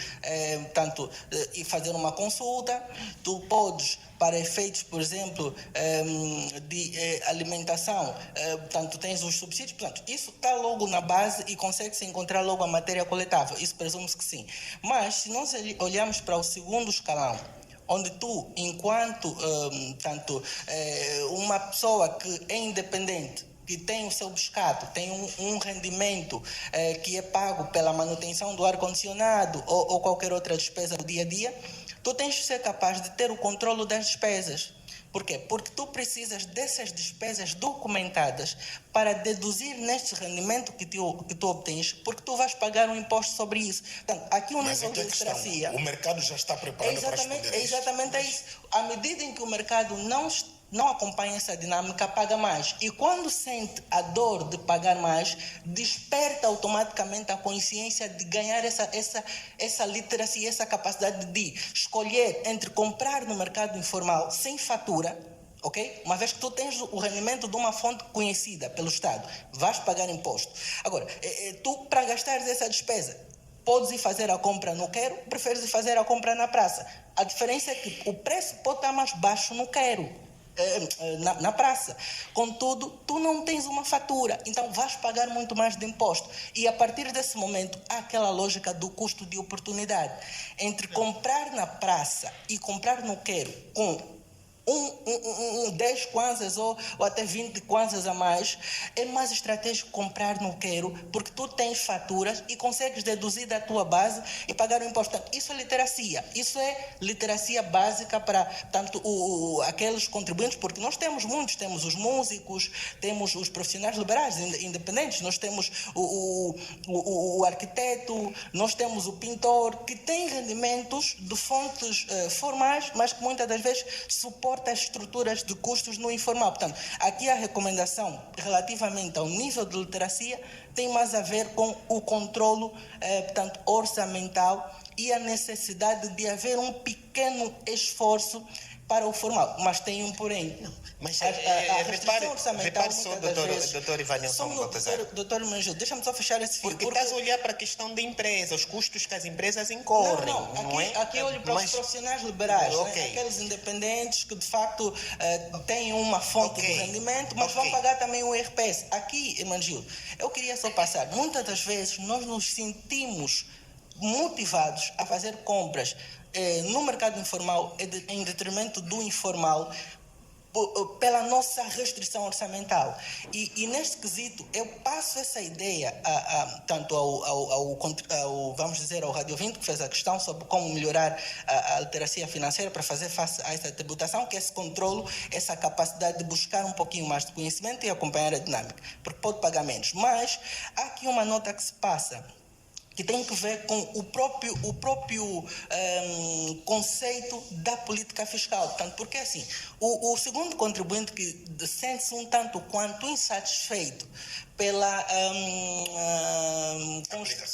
ir fazer uma consulta, tu podes, para efeitos, por exemplo, de alimentação, portanto, tens os subsídios, portanto, isso está logo na base e consegue-se encontrar logo a matéria coletável, isso presume-se que sim. Mas, se nós olharmos para o segundo escalão, onde tu, enquanto uma pessoa que é independente, que tem o seu pescado, tem um rendimento que é pago pela manutenção do ar-condicionado ou qualquer outra despesa do dia a dia, tu tens de ser capaz de ter o controle das despesas. Por quê? Porque tu precisas dessas despesas documentadas para deduzir neste rendimento que tu obtens, porque tu vais pagar um imposto sobre isso. Portanto, aqui o nível de literacia... O mercado já está preparado para responder a isso. Exatamente é isso. À medida em que o mercado não acompanha essa dinâmica, paga mais. E quando sente a dor de pagar mais, desperta automaticamente a consciência de ganhar essa literacia, essa capacidade de escolher entre comprar no mercado informal sem fatura, ok? Uma vez que tu tens o rendimento de uma fonte conhecida pelo Estado, vais pagar imposto. Agora, tu, para gastares essa despesa, podes ir fazer a compra no Quero, preferes ir fazer a compra na praça. A diferença é que o preço pode estar mais baixo no Quero, na praça. Contudo, tu não tens uma fatura, então vais pagar muito mais de imposto. E a partir desse momento, há aquela lógica do custo de oportunidade. Entre comprar na praça e comprar no Quero com 10 kwanzas ou até 20 kwanzas a mais, é mais estratégico comprar no Quero, porque tu tens faturas e consegues deduzir da tua base e pagar o imposto. Portanto, isso é literacia. Isso é literacia básica para tanto aqueles contribuintes, porque nós temos muitos, temos os músicos, temos os profissionais liberais independentes, nós temos o arquiteto, nós temos o pintor, que tem rendimentos de fontes formais, mas que muitas das vezes suportam as estruturas de custos no informal. Portanto, aqui a recomendação relativamente ao nível de literacia tem mais a ver com o controlo orçamental e a necessidade de haver um pequeno esforço para o formal, mas tem um porém. Mas repare só, doutor Ivanilson Baltazar. Doutor Manjul, deixa-me só fechar esse fio. Porque estás a olhar para a questão da empresa, os custos que as empresas incorrem, não é? Aqui olho para os profissionais liberais, okay. Né? Aqueles independentes que de facto têm uma fonte de rendimento, mas vão pagar também o IRPS. Aqui, Manjul, eu queria só passar, muitas das vezes nós nos sentimos motivados a fazer compras no mercado informal em detrimento do informal, pela nossa restrição orçamental. E neste quesito, eu passo essa ideia tanto vamos dizer, ao Rádio 20, que fez a questão sobre como melhorar a literacia financeira para fazer face a essa tributação, que esse controlo, essa capacidade de buscar um pouquinho mais de conhecimento e acompanhar a dinâmica, porque pode pagar menos. Mas há aqui uma nota que se passa, que tem que ver com o próprio conceito da política fiscal. Portanto, porque assim, o segundo contribuinte que sente-se um tanto quanto insatisfeito pela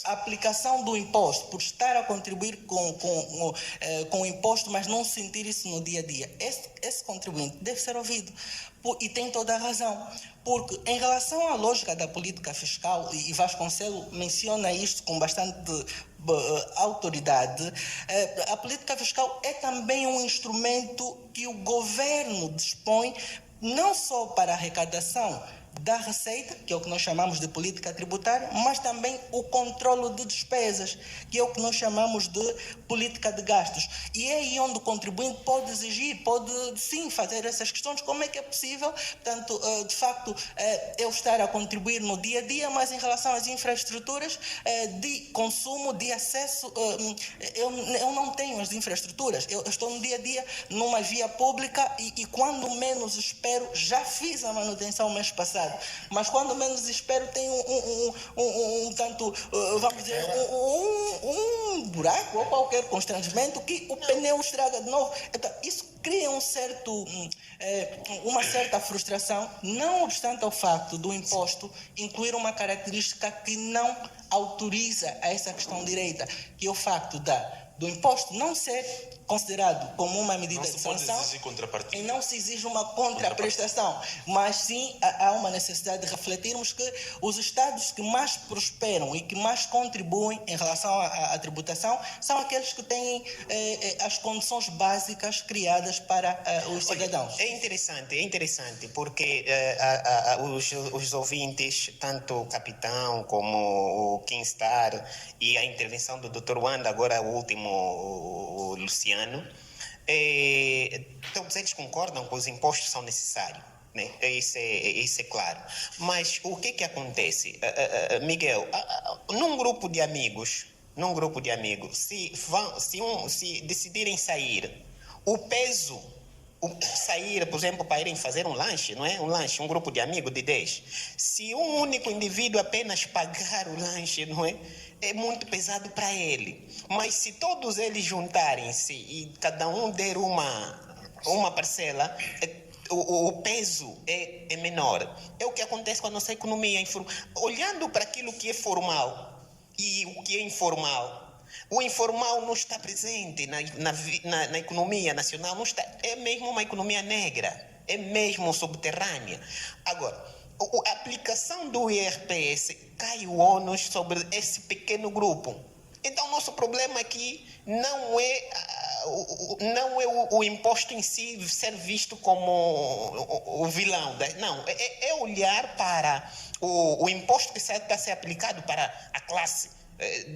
aplicação do imposto, por estar a contribuir com o imposto, mas não sentir isso no dia a dia. Esse contribuinte deve ser ouvido. E tem toda a razão, porque em relação à lógica da política fiscal, e Vasconcelos menciona isto com bastante autoridade, a política fiscal é também um instrumento que o governo dispõe não só para a arrecadação da receita, que é o que nós chamamos de política tributária, mas também o controlo de despesas, que é o que nós chamamos de política de gastos. E é aí onde o contribuinte pode exigir, pode sim fazer essas questões, como é que é possível, portanto, de facto, eu estar a contribuir no dia a dia, mas em relação às infraestruturas de consumo, de acesso, eu não tenho as infraestruturas, eu estou no dia a dia numa via pública e quando menos espero, já fiz a manutenção mês passado, mas quando menos espero tenho vamos dizer, um buraco ou qualquer constrangimento que o pneu estraga de novo. Então, isso cria uma certa frustração, não obstante ao facto do imposto incluir uma característica que não autoriza a essa questão direita, que é o facto do imposto não ser considerado como uma medida de sanção e não se exige uma contraprestação, mas sim há uma necessidade de refletirmos que os Estados que mais prosperam e que mais contribuem em relação à tributação são aqueles que têm as condições básicas criadas para os cidadãos. É interessante, porque os ouvintes, tanto o Capitão como o Kingstar e a intervenção do Dr. Wanda, agora o último, o Luciano, todos eles concordam que os impostos são necessários, né? Isso é claro. Mas o que acontece, Miguel? Num grupo de amigos, se decidirem sair, o peso, sair, por exemplo, para irem fazer um lanche, não é? Um grupo de amigos de 10. Se um único indivíduo apenas pagar o lanche, não é? É muito pesado para ele. Mas se todos eles juntarem-se e cada um der uma parcela, o peso é menor. É o que acontece com a nossa economia. Olhando para aquilo que é formal e o que é informal, o informal não está presente na economia nacional, não está, é mesmo uma economia negra, é mesmo subterrânea. Agora, a aplicação do IRPS cai o ônus sobre esse pequeno grupo. Então, nosso problema aqui não é o imposto em si ser visto como o vilão. Não, é olhar para o imposto que está a ser aplicado para a classe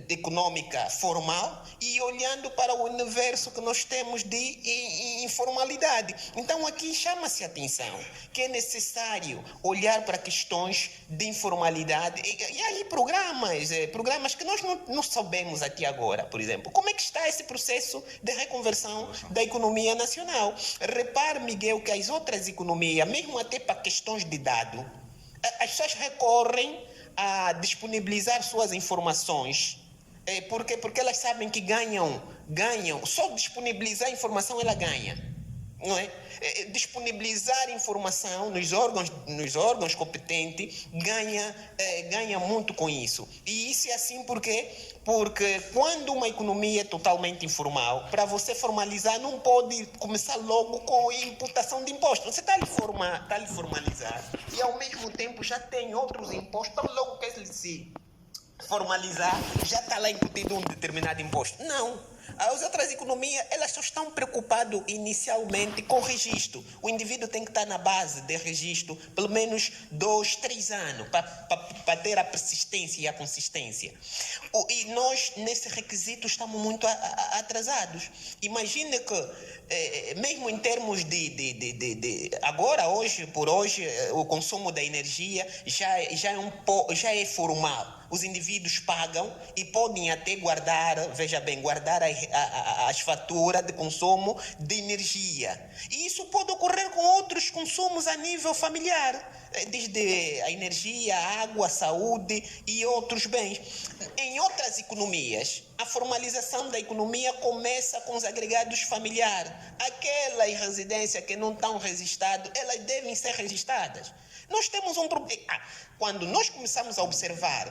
econômica formal e olhando para o universo que nós temos de informalidade. Então aqui chama-se a atenção que é necessário olhar para questões de informalidade e aí programas que nós não sabemos até agora, por exemplo, como é que está esse processo de reconversão da economia nacional. Repare, Miguel, que as outras economias, mesmo até para questões de dado, as pessoas recorrem a disponibilizar suas informações, porque elas sabem que ganham, só disponibilizar a informação ela ganha, não é? Disponibilizar informação nos órgãos competentes ganha muito com isso. E isso é assim porque quando uma economia é totalmente informal, para você formalizar não pode começar logo com a imputação de impostos. Você está a lhe formalizar e ao mesmo tempo já tem outros impostos, então logo que ele se formalizar já está lá incutido um determinado imposto. Não. As outras economias, elas só estão preocupadas inicialmente com o registro. O indivíduo tem que estar na base de registro pelo menos 2, 3 anos para ter a persistência e a consistência. E nós, nesse requisito, estamos muito atrasados. Imagine que, mesmo em termos agora, hoje por hoje, o consumo da energia já é formal. Os indivíduos pagam e podem até guardar, veja bem, guardar as faturas de consumo de energia. E isso pode ocorrer com outros consumos a nível familiar, desde a energia, a água, a saúde e outros bens. Em outras economias, a formalização da economia começa com os agregados familiares. Aquelas residências que não estão registradas, elas devem ser registradas. Nós temos um problema. Quando nós começamos a observar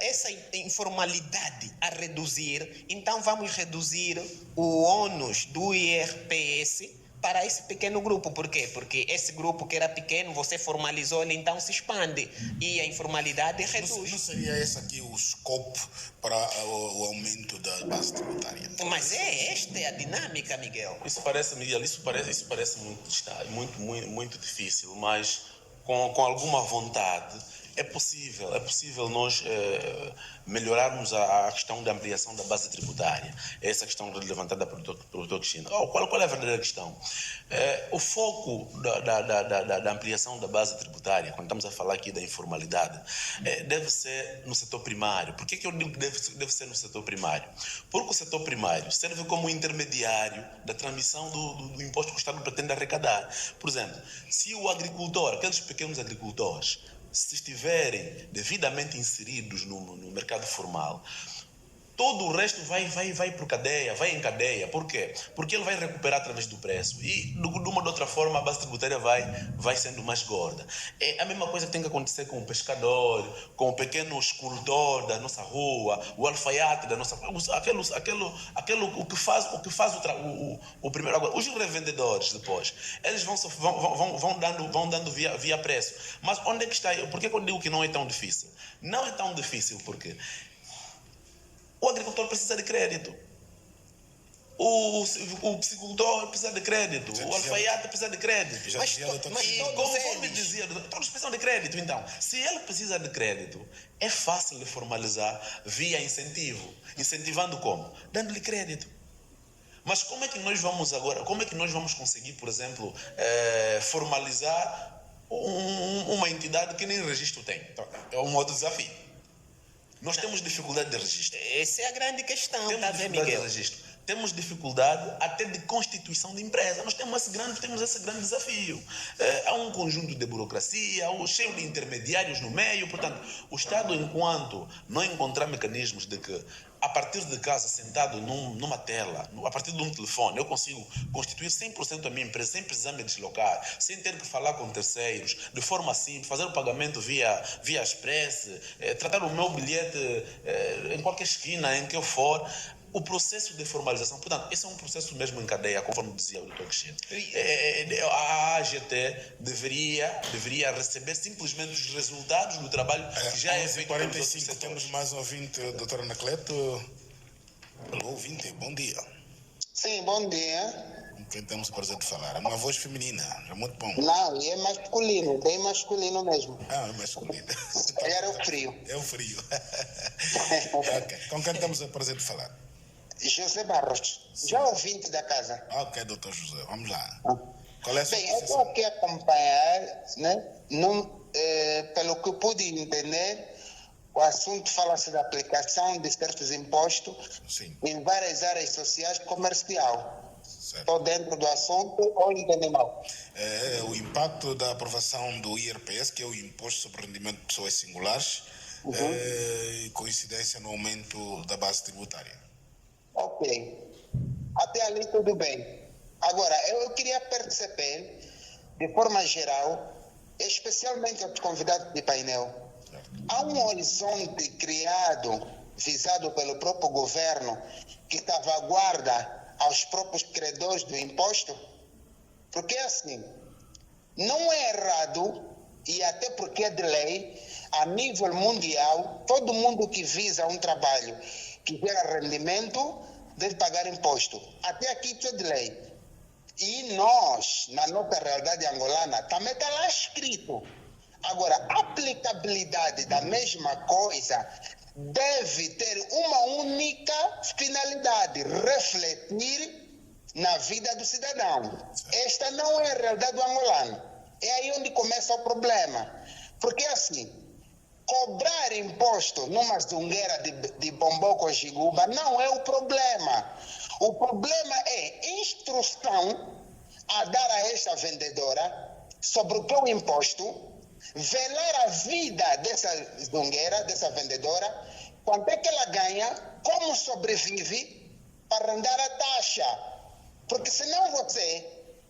essa informalidade a reduzir, então vamos reduzir o ônus do IRPS para esse pequeno grupo. Por quê? Porque esse grupo que era pequeno, você formalizou, ele então se expande e a informalidade reduz. Não seria esse aqui o escopo para o aumento da base tributária? Mas esta é a dinâmica, Miguel. Isso parece, Miguel, isso parece muito difícil, mas com alguma vontade é possível nós melhorarmos a questão da ampliação da base tributária. Essa questão levantada pelo Dr. Cristina. Qual é a verdadeira questão? O foco da ampliação da base tributária, quando estamos a falar aqui da informalidade, deve ser no setor primário. Por que eu digo que deve ser no setor primário? Porque o setor primário serve como intermediário da transmissão do imposto que o Estado pretende arrecadar. Por exemplo, se o agricultor, aqueles pequenos agricultores, se estiverem devidamente inseridos no mercado formal, todo o resto vai por cadeia, vai em cadeia. Por quê? Porque ele vai recuperar através do preço. E, de uma ou outra forma, a base tributária vai sendo mais gorda. É a mesma coisa que tem que acontecer com o pescador, com o pequeno escultor da nossa rua, o alfaiate da nossa rua, o que faz o primeiro. Agora, os revendedores, depois, eles vão dando via preço. Mas onde é que está? Por que eu digo que não é tão difícil? Não é tão difícil porque o agricultor precisa de crédito, o psicultor precisa de crédito, o alfaiate precisa de crédito. Mas conforme dizia, todos precisam de crédito. Então, se ele precisa de crédito, é fácil de formalizar via incentivo. Incentivando como? Dando-lhe crédito. Mas como é que nós vamos conseguir, por exemplo, formalizar uma entidade que nem registro tem? Então, é um outro desafio. Nós temos dificuldade de registro. Essa é a grande questão, tá vendo, Miguel? Temos dificuldade até de constituição de empresa. Nós temos esse grande desafio. Há um conjunto de burocracia, cheio de intermediários no meio. Portanto, o Estado, enquanto não encontrar mecanismos de que, a partir de casa, sentado numa tela, a partir de um telefone, eu consigo constituir 100% a minha empresa, sem precisar me deslocar, sem ter que falar com terceiros, de forma simples, fazer o pagamento via Express, tratar o meu bilhete em qualquer esquina em que eu for. O processo de formalização, portanto, esse é um processo mesmo em cadeia, conforme dizia o Dr. Cristina. A AGT deveria receber simplesmente os resultados do trabalho que já é feito pelos outros setores. Temos mais um ouvinte, doutora Anacleto. Alô, ouvinte, bom dia. Sim, bom dia. Com quem temos o prazer de falar? É uma voz feminina, é muito bom. Não, é masculino, bem masculino mesmo. É masculino. Era o frio. É o frio. Okay. Com quem temos o prazer de falar? José Barros, já ouvinte da casa. Ok, doutor José, vamos lá. Qual é a sua Bem, eu estou aqui a acompanhar, né? Pelo que eu pude entender, o assunto fala-se da aplicação de certos impostos em várias áreas sociais comercial. Estou dentro do assunto ou entendi mal? O impacto da aprovação do IRPS, que é o Imposto sobre Rendimento de Pessoas Singulares, coincidência no aumento da base tributária. Ok. Até ali tudo bem. Agora, eu queria perceber, de forma geral, especialmente aos convidados de painel, há um horizonte criado, visado pelo próprio governo, que salvaguarda aos próprios credores do imposto? Porque assim, não é errado, e até porque é de lei, a nível mundial, todo mundo que visa um trabalho que gera rendimento deve pagar imposto. Até aqui isso é de lei. E nós, na nossa realidade angolana, também está lá escrito. Agora, a aplicabilidade da mesma coisa deve ter uma única finalidade: refletir na vida do cidadão. Esta não é a realidade do angolano. É aí onde começa o problema. Porque assim, cobrar imposto numa zungueira de Bomboco Giguba não é o problema. O problema é instrução a dar a esta vendedora sobre o que é o imposto, velar a vida dessa zungueira, dessa vendedora, quanto é que ela ganha, como sobrevive, para arrendar a taxa. Porque senão você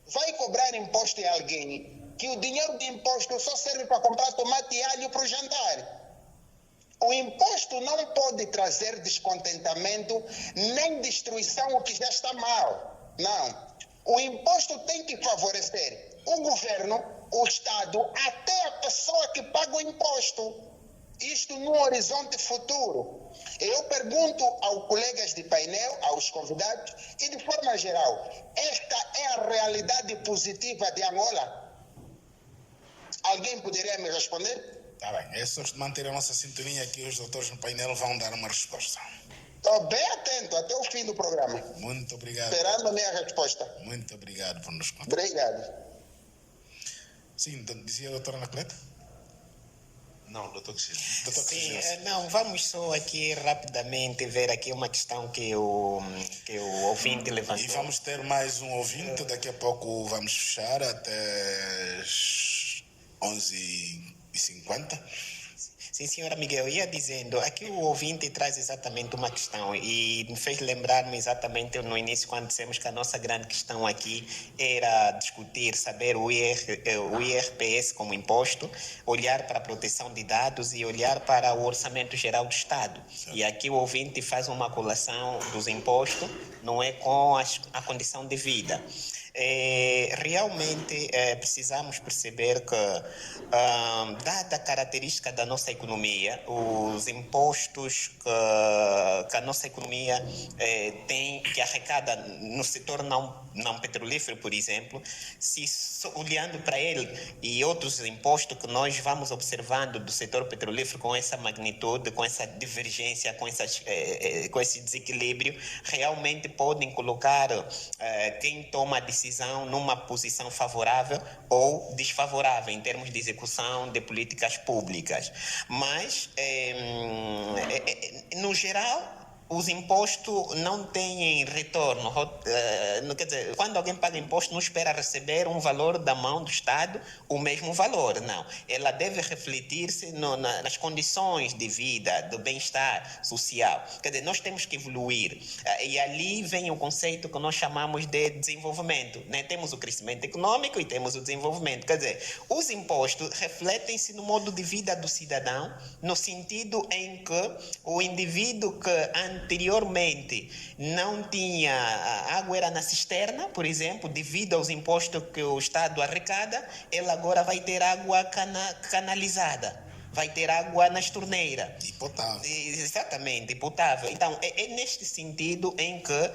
vai cobrar imposto em alguém que o dinheiro de imposto só serve para comprar tomate e alho para o jantar. O imposto não pode trazer descontentamento nem destruição, o que já está mal. Não. O imposto tem que favorecer o governo, o Estado, até a pessoa que paga o imposto. Isto no horizonte futuro. Eu pergunto aos colegas de painel, aos convidados, e de forma geral, esta é a realidade positiva de Angola? Alguém poderia me responder? Tá bem, é só manter a nossa sintonia aqui, os doutores no painel vão dar uma resposta. Estou bem atento até o fim do programa. Muito obrigado. Esperando a minha resposta. Muito obrigado por nos contar. Obrigado. Sim, dizia a doutora Anacleto? Não, doutor Cristina. Sim, não, vamos só aqui rapidamente ver aqui uma questão que o ouvinte levantou. E vamos ter mais um ouvinte, daqui a pouco vamos fechar até as 11h50. Sim, senhora Miguel, ia dizendo, aqui o ouvinte traz exatamente uma questão e me fez lembrar-me exatamente no início quando dissemos que a nossa grande questão aqui era discutir, saber o IRPS como imposto, olhar para a proteção de dados e olhar para o orçamento geral do Estado. Certo. E aqui o ouvinte faz uma colação dos impostos, não é, com a condição de vida. Realmente precisamos perceber que, dada a característica da nossa economia, os impostos que a nossa economia tem, que arrecada no setor não petrolífero, por exemplo, se olhando para ele e outros impostos que nós vamos observando do setor petrolífero com essa magnitude, com essa divergência, com esse desequilíbrio, realmente podem colocar quem toma a decisão numa posição favorável ou desfavorável em termos de execução de políticas públicas. Mas, no geral, os impostos não têm retorno. Quer dizer, quando alguém paga imposto, não espera receber um valor da mão do Estado, o mesmo valor, não. Ela deve refletir-se nas condições de vida, do bem-estar social. Quer dizer, nós temos que evoluir. E ali vem o conceito que nós chamamos de desenvolvimento, né? Temos o crescimento econômico e temos o desenvolvimento. Quer dizer, os impostos refletem-se no modo de vida do cidadão, no sentido em que o indivíduo que anteriormente não tinha água, era na cisterna, por exemplo, devido aos impostos que o Estado arrecada, ele agora vai ter água canalizada, vai ter água nas torneiras. E potável. Exatamente, e potável. Então, é neste sentido em que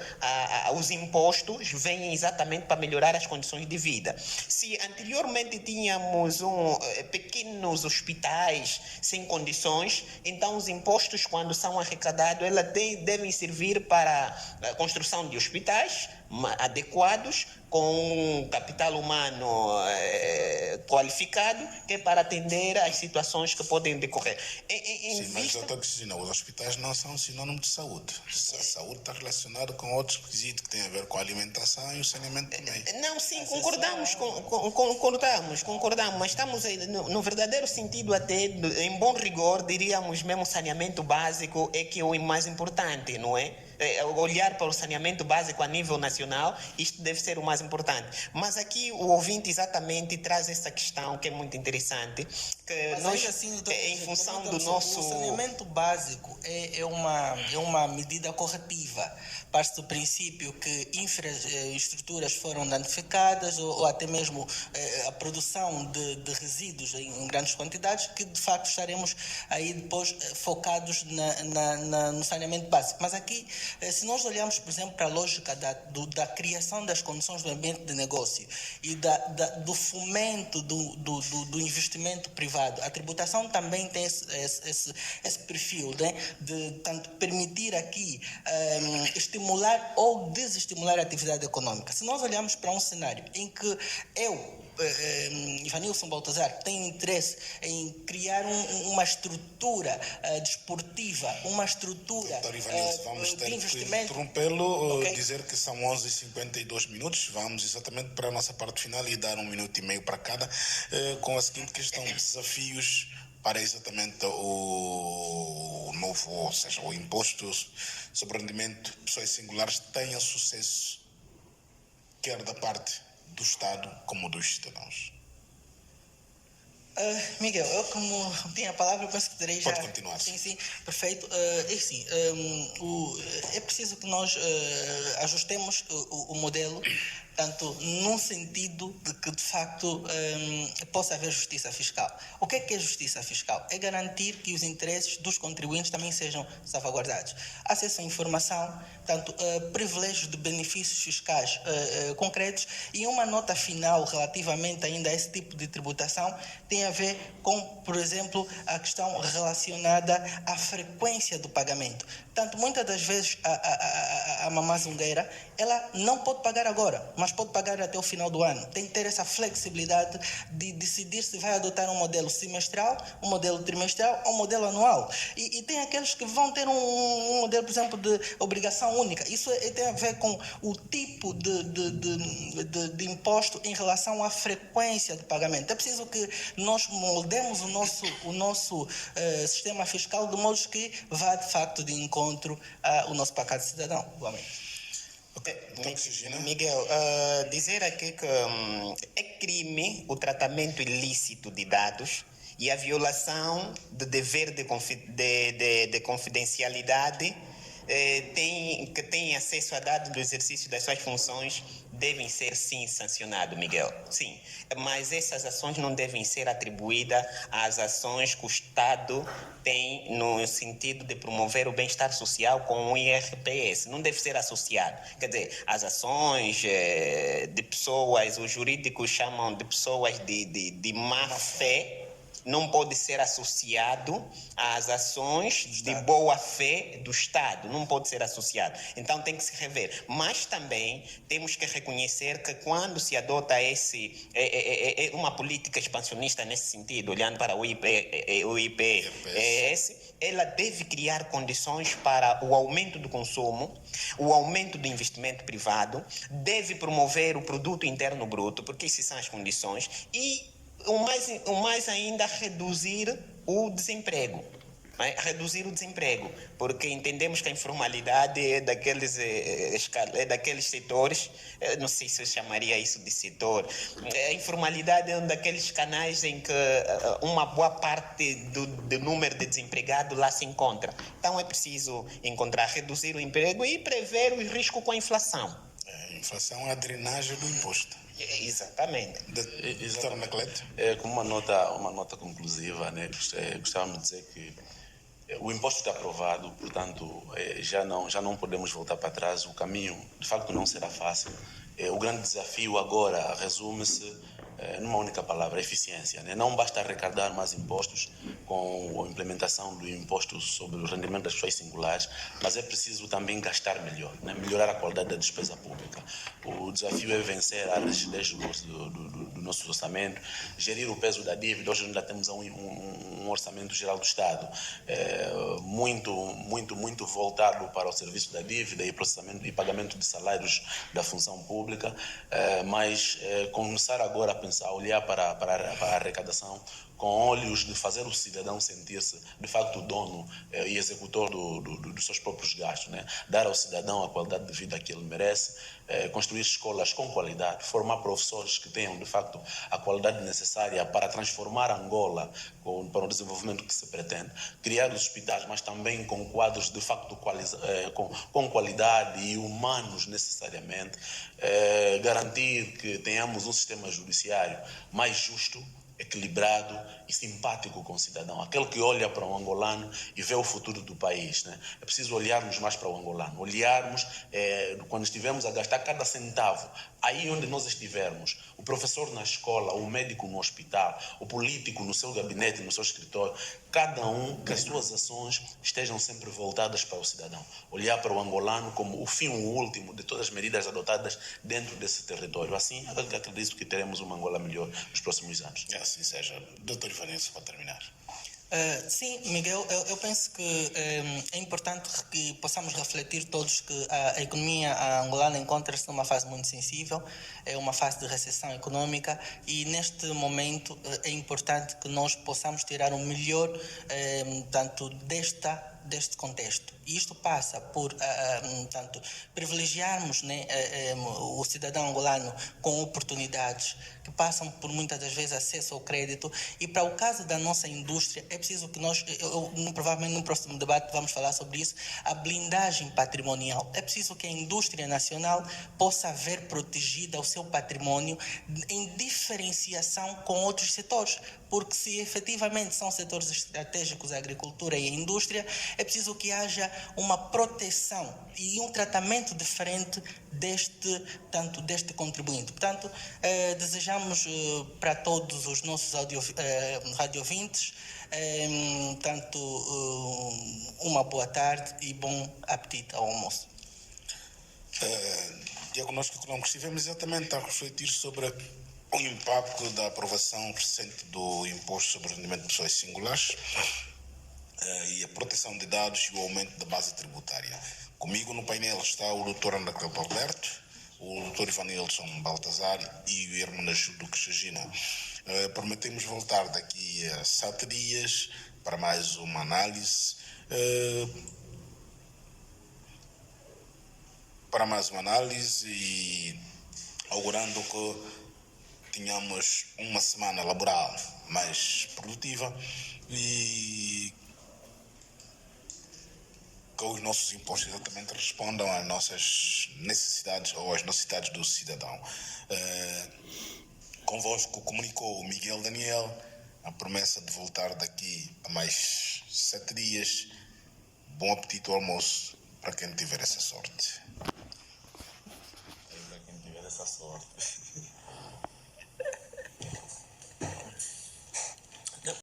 os impostos vêm exatamente para melhorar as condições de vida. Se anteriormente tínhamos pequenos hospitais sem condições, então os impostos, quando são arrecadados, eles devem servir para a construção de hospitais adequados, com um capital humano qualificado, que é para atender às situações que podem decorrer. Sim, mas, doutor Cristina, os hospitais não são sinônimo de saúde. A saúde está relacionada com outros requisitos que têm a ver com a alimentação e o saneamento também. Não, sim, concordamos, mas estamos no verdadeiro sentido, até em bom rigor, diríamos mesmo saneamento básico é que é o mais importante, não é? Olhar para o saneamento básico a nível nacional, isto deve ser o mais importante. Mas aqui o ouvinte exatamente traz essa questão que é muito interessante, que mas nós, assim, doutor, em função do nosso... O saneamento básico é uma medida corretiva. Parte do princípio que infraestruturas foram danificadas ou até mesmo a produção de resíduos em grandes quantidades, que de facto estaremos aí depois focados no saneamento básico. Mas aqui se nós olharmos, por exemplo, para a lógica da criação das condições do ambiente de negócio e do fomento do investimento privado, a tributação também tem esse perfil, né, de tanto permitir aqui estimular ou desestimular a atividade econômica. Se nós olharmos para um cenário em que Ivanilson Baltazar tem interesse em criar uma estrutura desportiva, uma estrutura vamos ter de investimento. Que interrompê-lo, Okay. dizer que são 11h52. Vamos exatamente para a nossa parte final e dar 1 minuto e meio para cada, com a seguinte questão: desafios para exatamente o novo, ou seja, o imposto sobre rendimento de pessoas singulares tenha sucesso, quer da parte do Estado como dos cidadãos. Miguel, eu como tenho a palavra, penso que terei já... Pode continuar. Sim, perfeito. É preciso que nós ajustemos o modelo, tanto num sentido de que, de facto, possa haver justiça fiscal. O que é justiça fiscal? É garantir que os interesses dos contribuintes também sejam salvaguardados. Acesso à informação, tanto privilégios de benefícios fiscais concretos, e uma nota final relativamente ainda a esse tipo de tributação tem a ver com, por exemplo, a questão relacionada à frequência do pagamento. Portanto, muitas das vezes a mamã zungueira, ela não pode pagar agora, mas pode pagar até o final do ano. Tem que ter essa flexibilidade de decidir se vai adotar um modelo semestral, um modelo trimestral ou um modelo anual. E tem aqueles que vão ter um modelo, por exemplo, de obrigação única. Isso tem a ver com o tipo de imposto em relação à frequência de pagamento. É preciso que nós moldemos o nosso sistema fiscal de modo que vá, de facto, de encontro ao nosso pacato cidadão. Igualmente. Miguel, dizer aqui que é crime o tratamento ilícito de dados e a violação do dever de confidencialidade que tem acesso a dados do exercício das suas funções devem ser, sim, sancionados, Miguel. Sim, mas essas ações não devem ser atribuídas às ações que o Estado tem no sentido de promover o bem-estar social com o IRPS. Não deve ser associado. Quer dizer, as ações de pessoas, os jurídicos chamam de pessoas de má fé, não pode ser associado às ações de boa-fé do Estado, não pode ser associado. Então tem que se rever. Mas também temos que reconhecer que quando se adota uma política expansionista nesse sentido, olhando para o IPS, ela deve criar condições para o aumento do consumo, o aumento do investimento privado, deve promover o produto interno bruto, porque essas são as condições, e o mais ainda, reduzir o desemprego. Reduzir o desemprego, porque entendemos que a informalidade é daqueles setores, não sei se eu chamaria isso de setor, a informalidade é um daqueles canais em que uma boa parte do número de desempregados lá se encontra. Então é preciso reduzir o emprego e prever o risco com a inflação. A inflação é a drenagem do imposto. Exatamente. Doutor Anacleto? Como uma nota conclusiva, né, gostávamos de dizer que o imposto está aprovado, portanto, já não podemos voltar para trás. O caminho, de facto, não será fácil. O grande desafio agora resume-se numa única palavra: eficiência. Né? Não basta arrecadar mais impostos com a implementação do imposto sobre o rendimento das pessoas singulares, mas é preciso também gastar melhor, né? Melhorar a qualidade da despesa pública. O desafio é vencer a rigidez do nosso orçamento, gerir o peso da dívida. Hoje ainda temos um orçamento geral do Estado muito voltado para o serviço da dívida e processamento e pagamento de salários da função pública, mas começar agora a olhar para a arrecadação com olhos de fazer o cidadão sentir-se, de facto, dono e executor dos seus próprios gastos, né? Dar ao cidadão a qualidade de vida que ele merece, construir escolas com qualidade, formar professores que tenham, de facto, a qualidade necessária para transformar Angola para o desenvolvimento que se pretende, criar os hospitais, mas também com quadros, de facto, com qualidade e humanos necessariamente, garantir que tenhamos um sistema judiciário mais justo, equilibrado e simpático com o cidadão, aquele que olha para o angolano e vê o futuro do país, né? É preciso olharmos mais para o angolano, olharmos quando estivermos a gastar cada centavo, aí onde nós estivermos, o professor na escola, o médico no hospital, o político no seu gabinete, no seu escritório, cada um que as suas ações estejam sempre voltadas para o cidadão, olhar para o angolano como o fim último de todas as medidas adotadas dentro desse território. Assim, eu acredito que teremos uma Angola melhor nos próximos anos. Assim seja. Doutor Ivanilson, para terminar. Sim, Miguel, eu penso que é importante que possamos refletir todos que a economia angolana encontra-se numa fase muito sensível, é uma fase de recessão econômica e neste momento é importante que nós possamos tirar o melhor tanto deste contexto. E isto passa por tanto, privilegiarmos, né, o cidadão angolano com oportunidades que passam por muitas das vezes acesso ao crédito e para o caso da nossa indústria é preciso que nós, provavelmente no próximo debate vamos falar sobre isso, a blindagem patrimonial. É preciso que a indústria nacional possa ver protegida o seu património em diferenciação com outros setores, porque se efetivamente são setores estratégicos, a agricultura e a indústria, é preciso que haja uma proteção e um tratamento diferente deste contribuinte. Portanto, desejamos para todos os nossos radiovintes uma boa tarde e bom apetite ao almoço. Diagnóstico econômico, estivemos exatamente a refletir sobre o impacto da aprovação recente do imposto sobre o rendimento de pessoas singulares e a proteção de dados e o aumento da base tributária. Comigo no painel está o Dr. Anacleto Alberto, o Dr. Ivanilson Baltazar e o Hermenegildo Duque Regina. Prometemos voltar daqui a 7 dias para mais uma análise. E augurando que tenhamos uma semana laboral mais produtiva e que os nossos impostos exatamente respondam às nossas necessidades ou às necessidades do cidadão. Convosco comunicou o Miguel Daniel, a promessa de voltar daqui a mais 7 dias. Bom apetite ao almoço para quem tiver essa sorte. Para quem tiver essa sorte.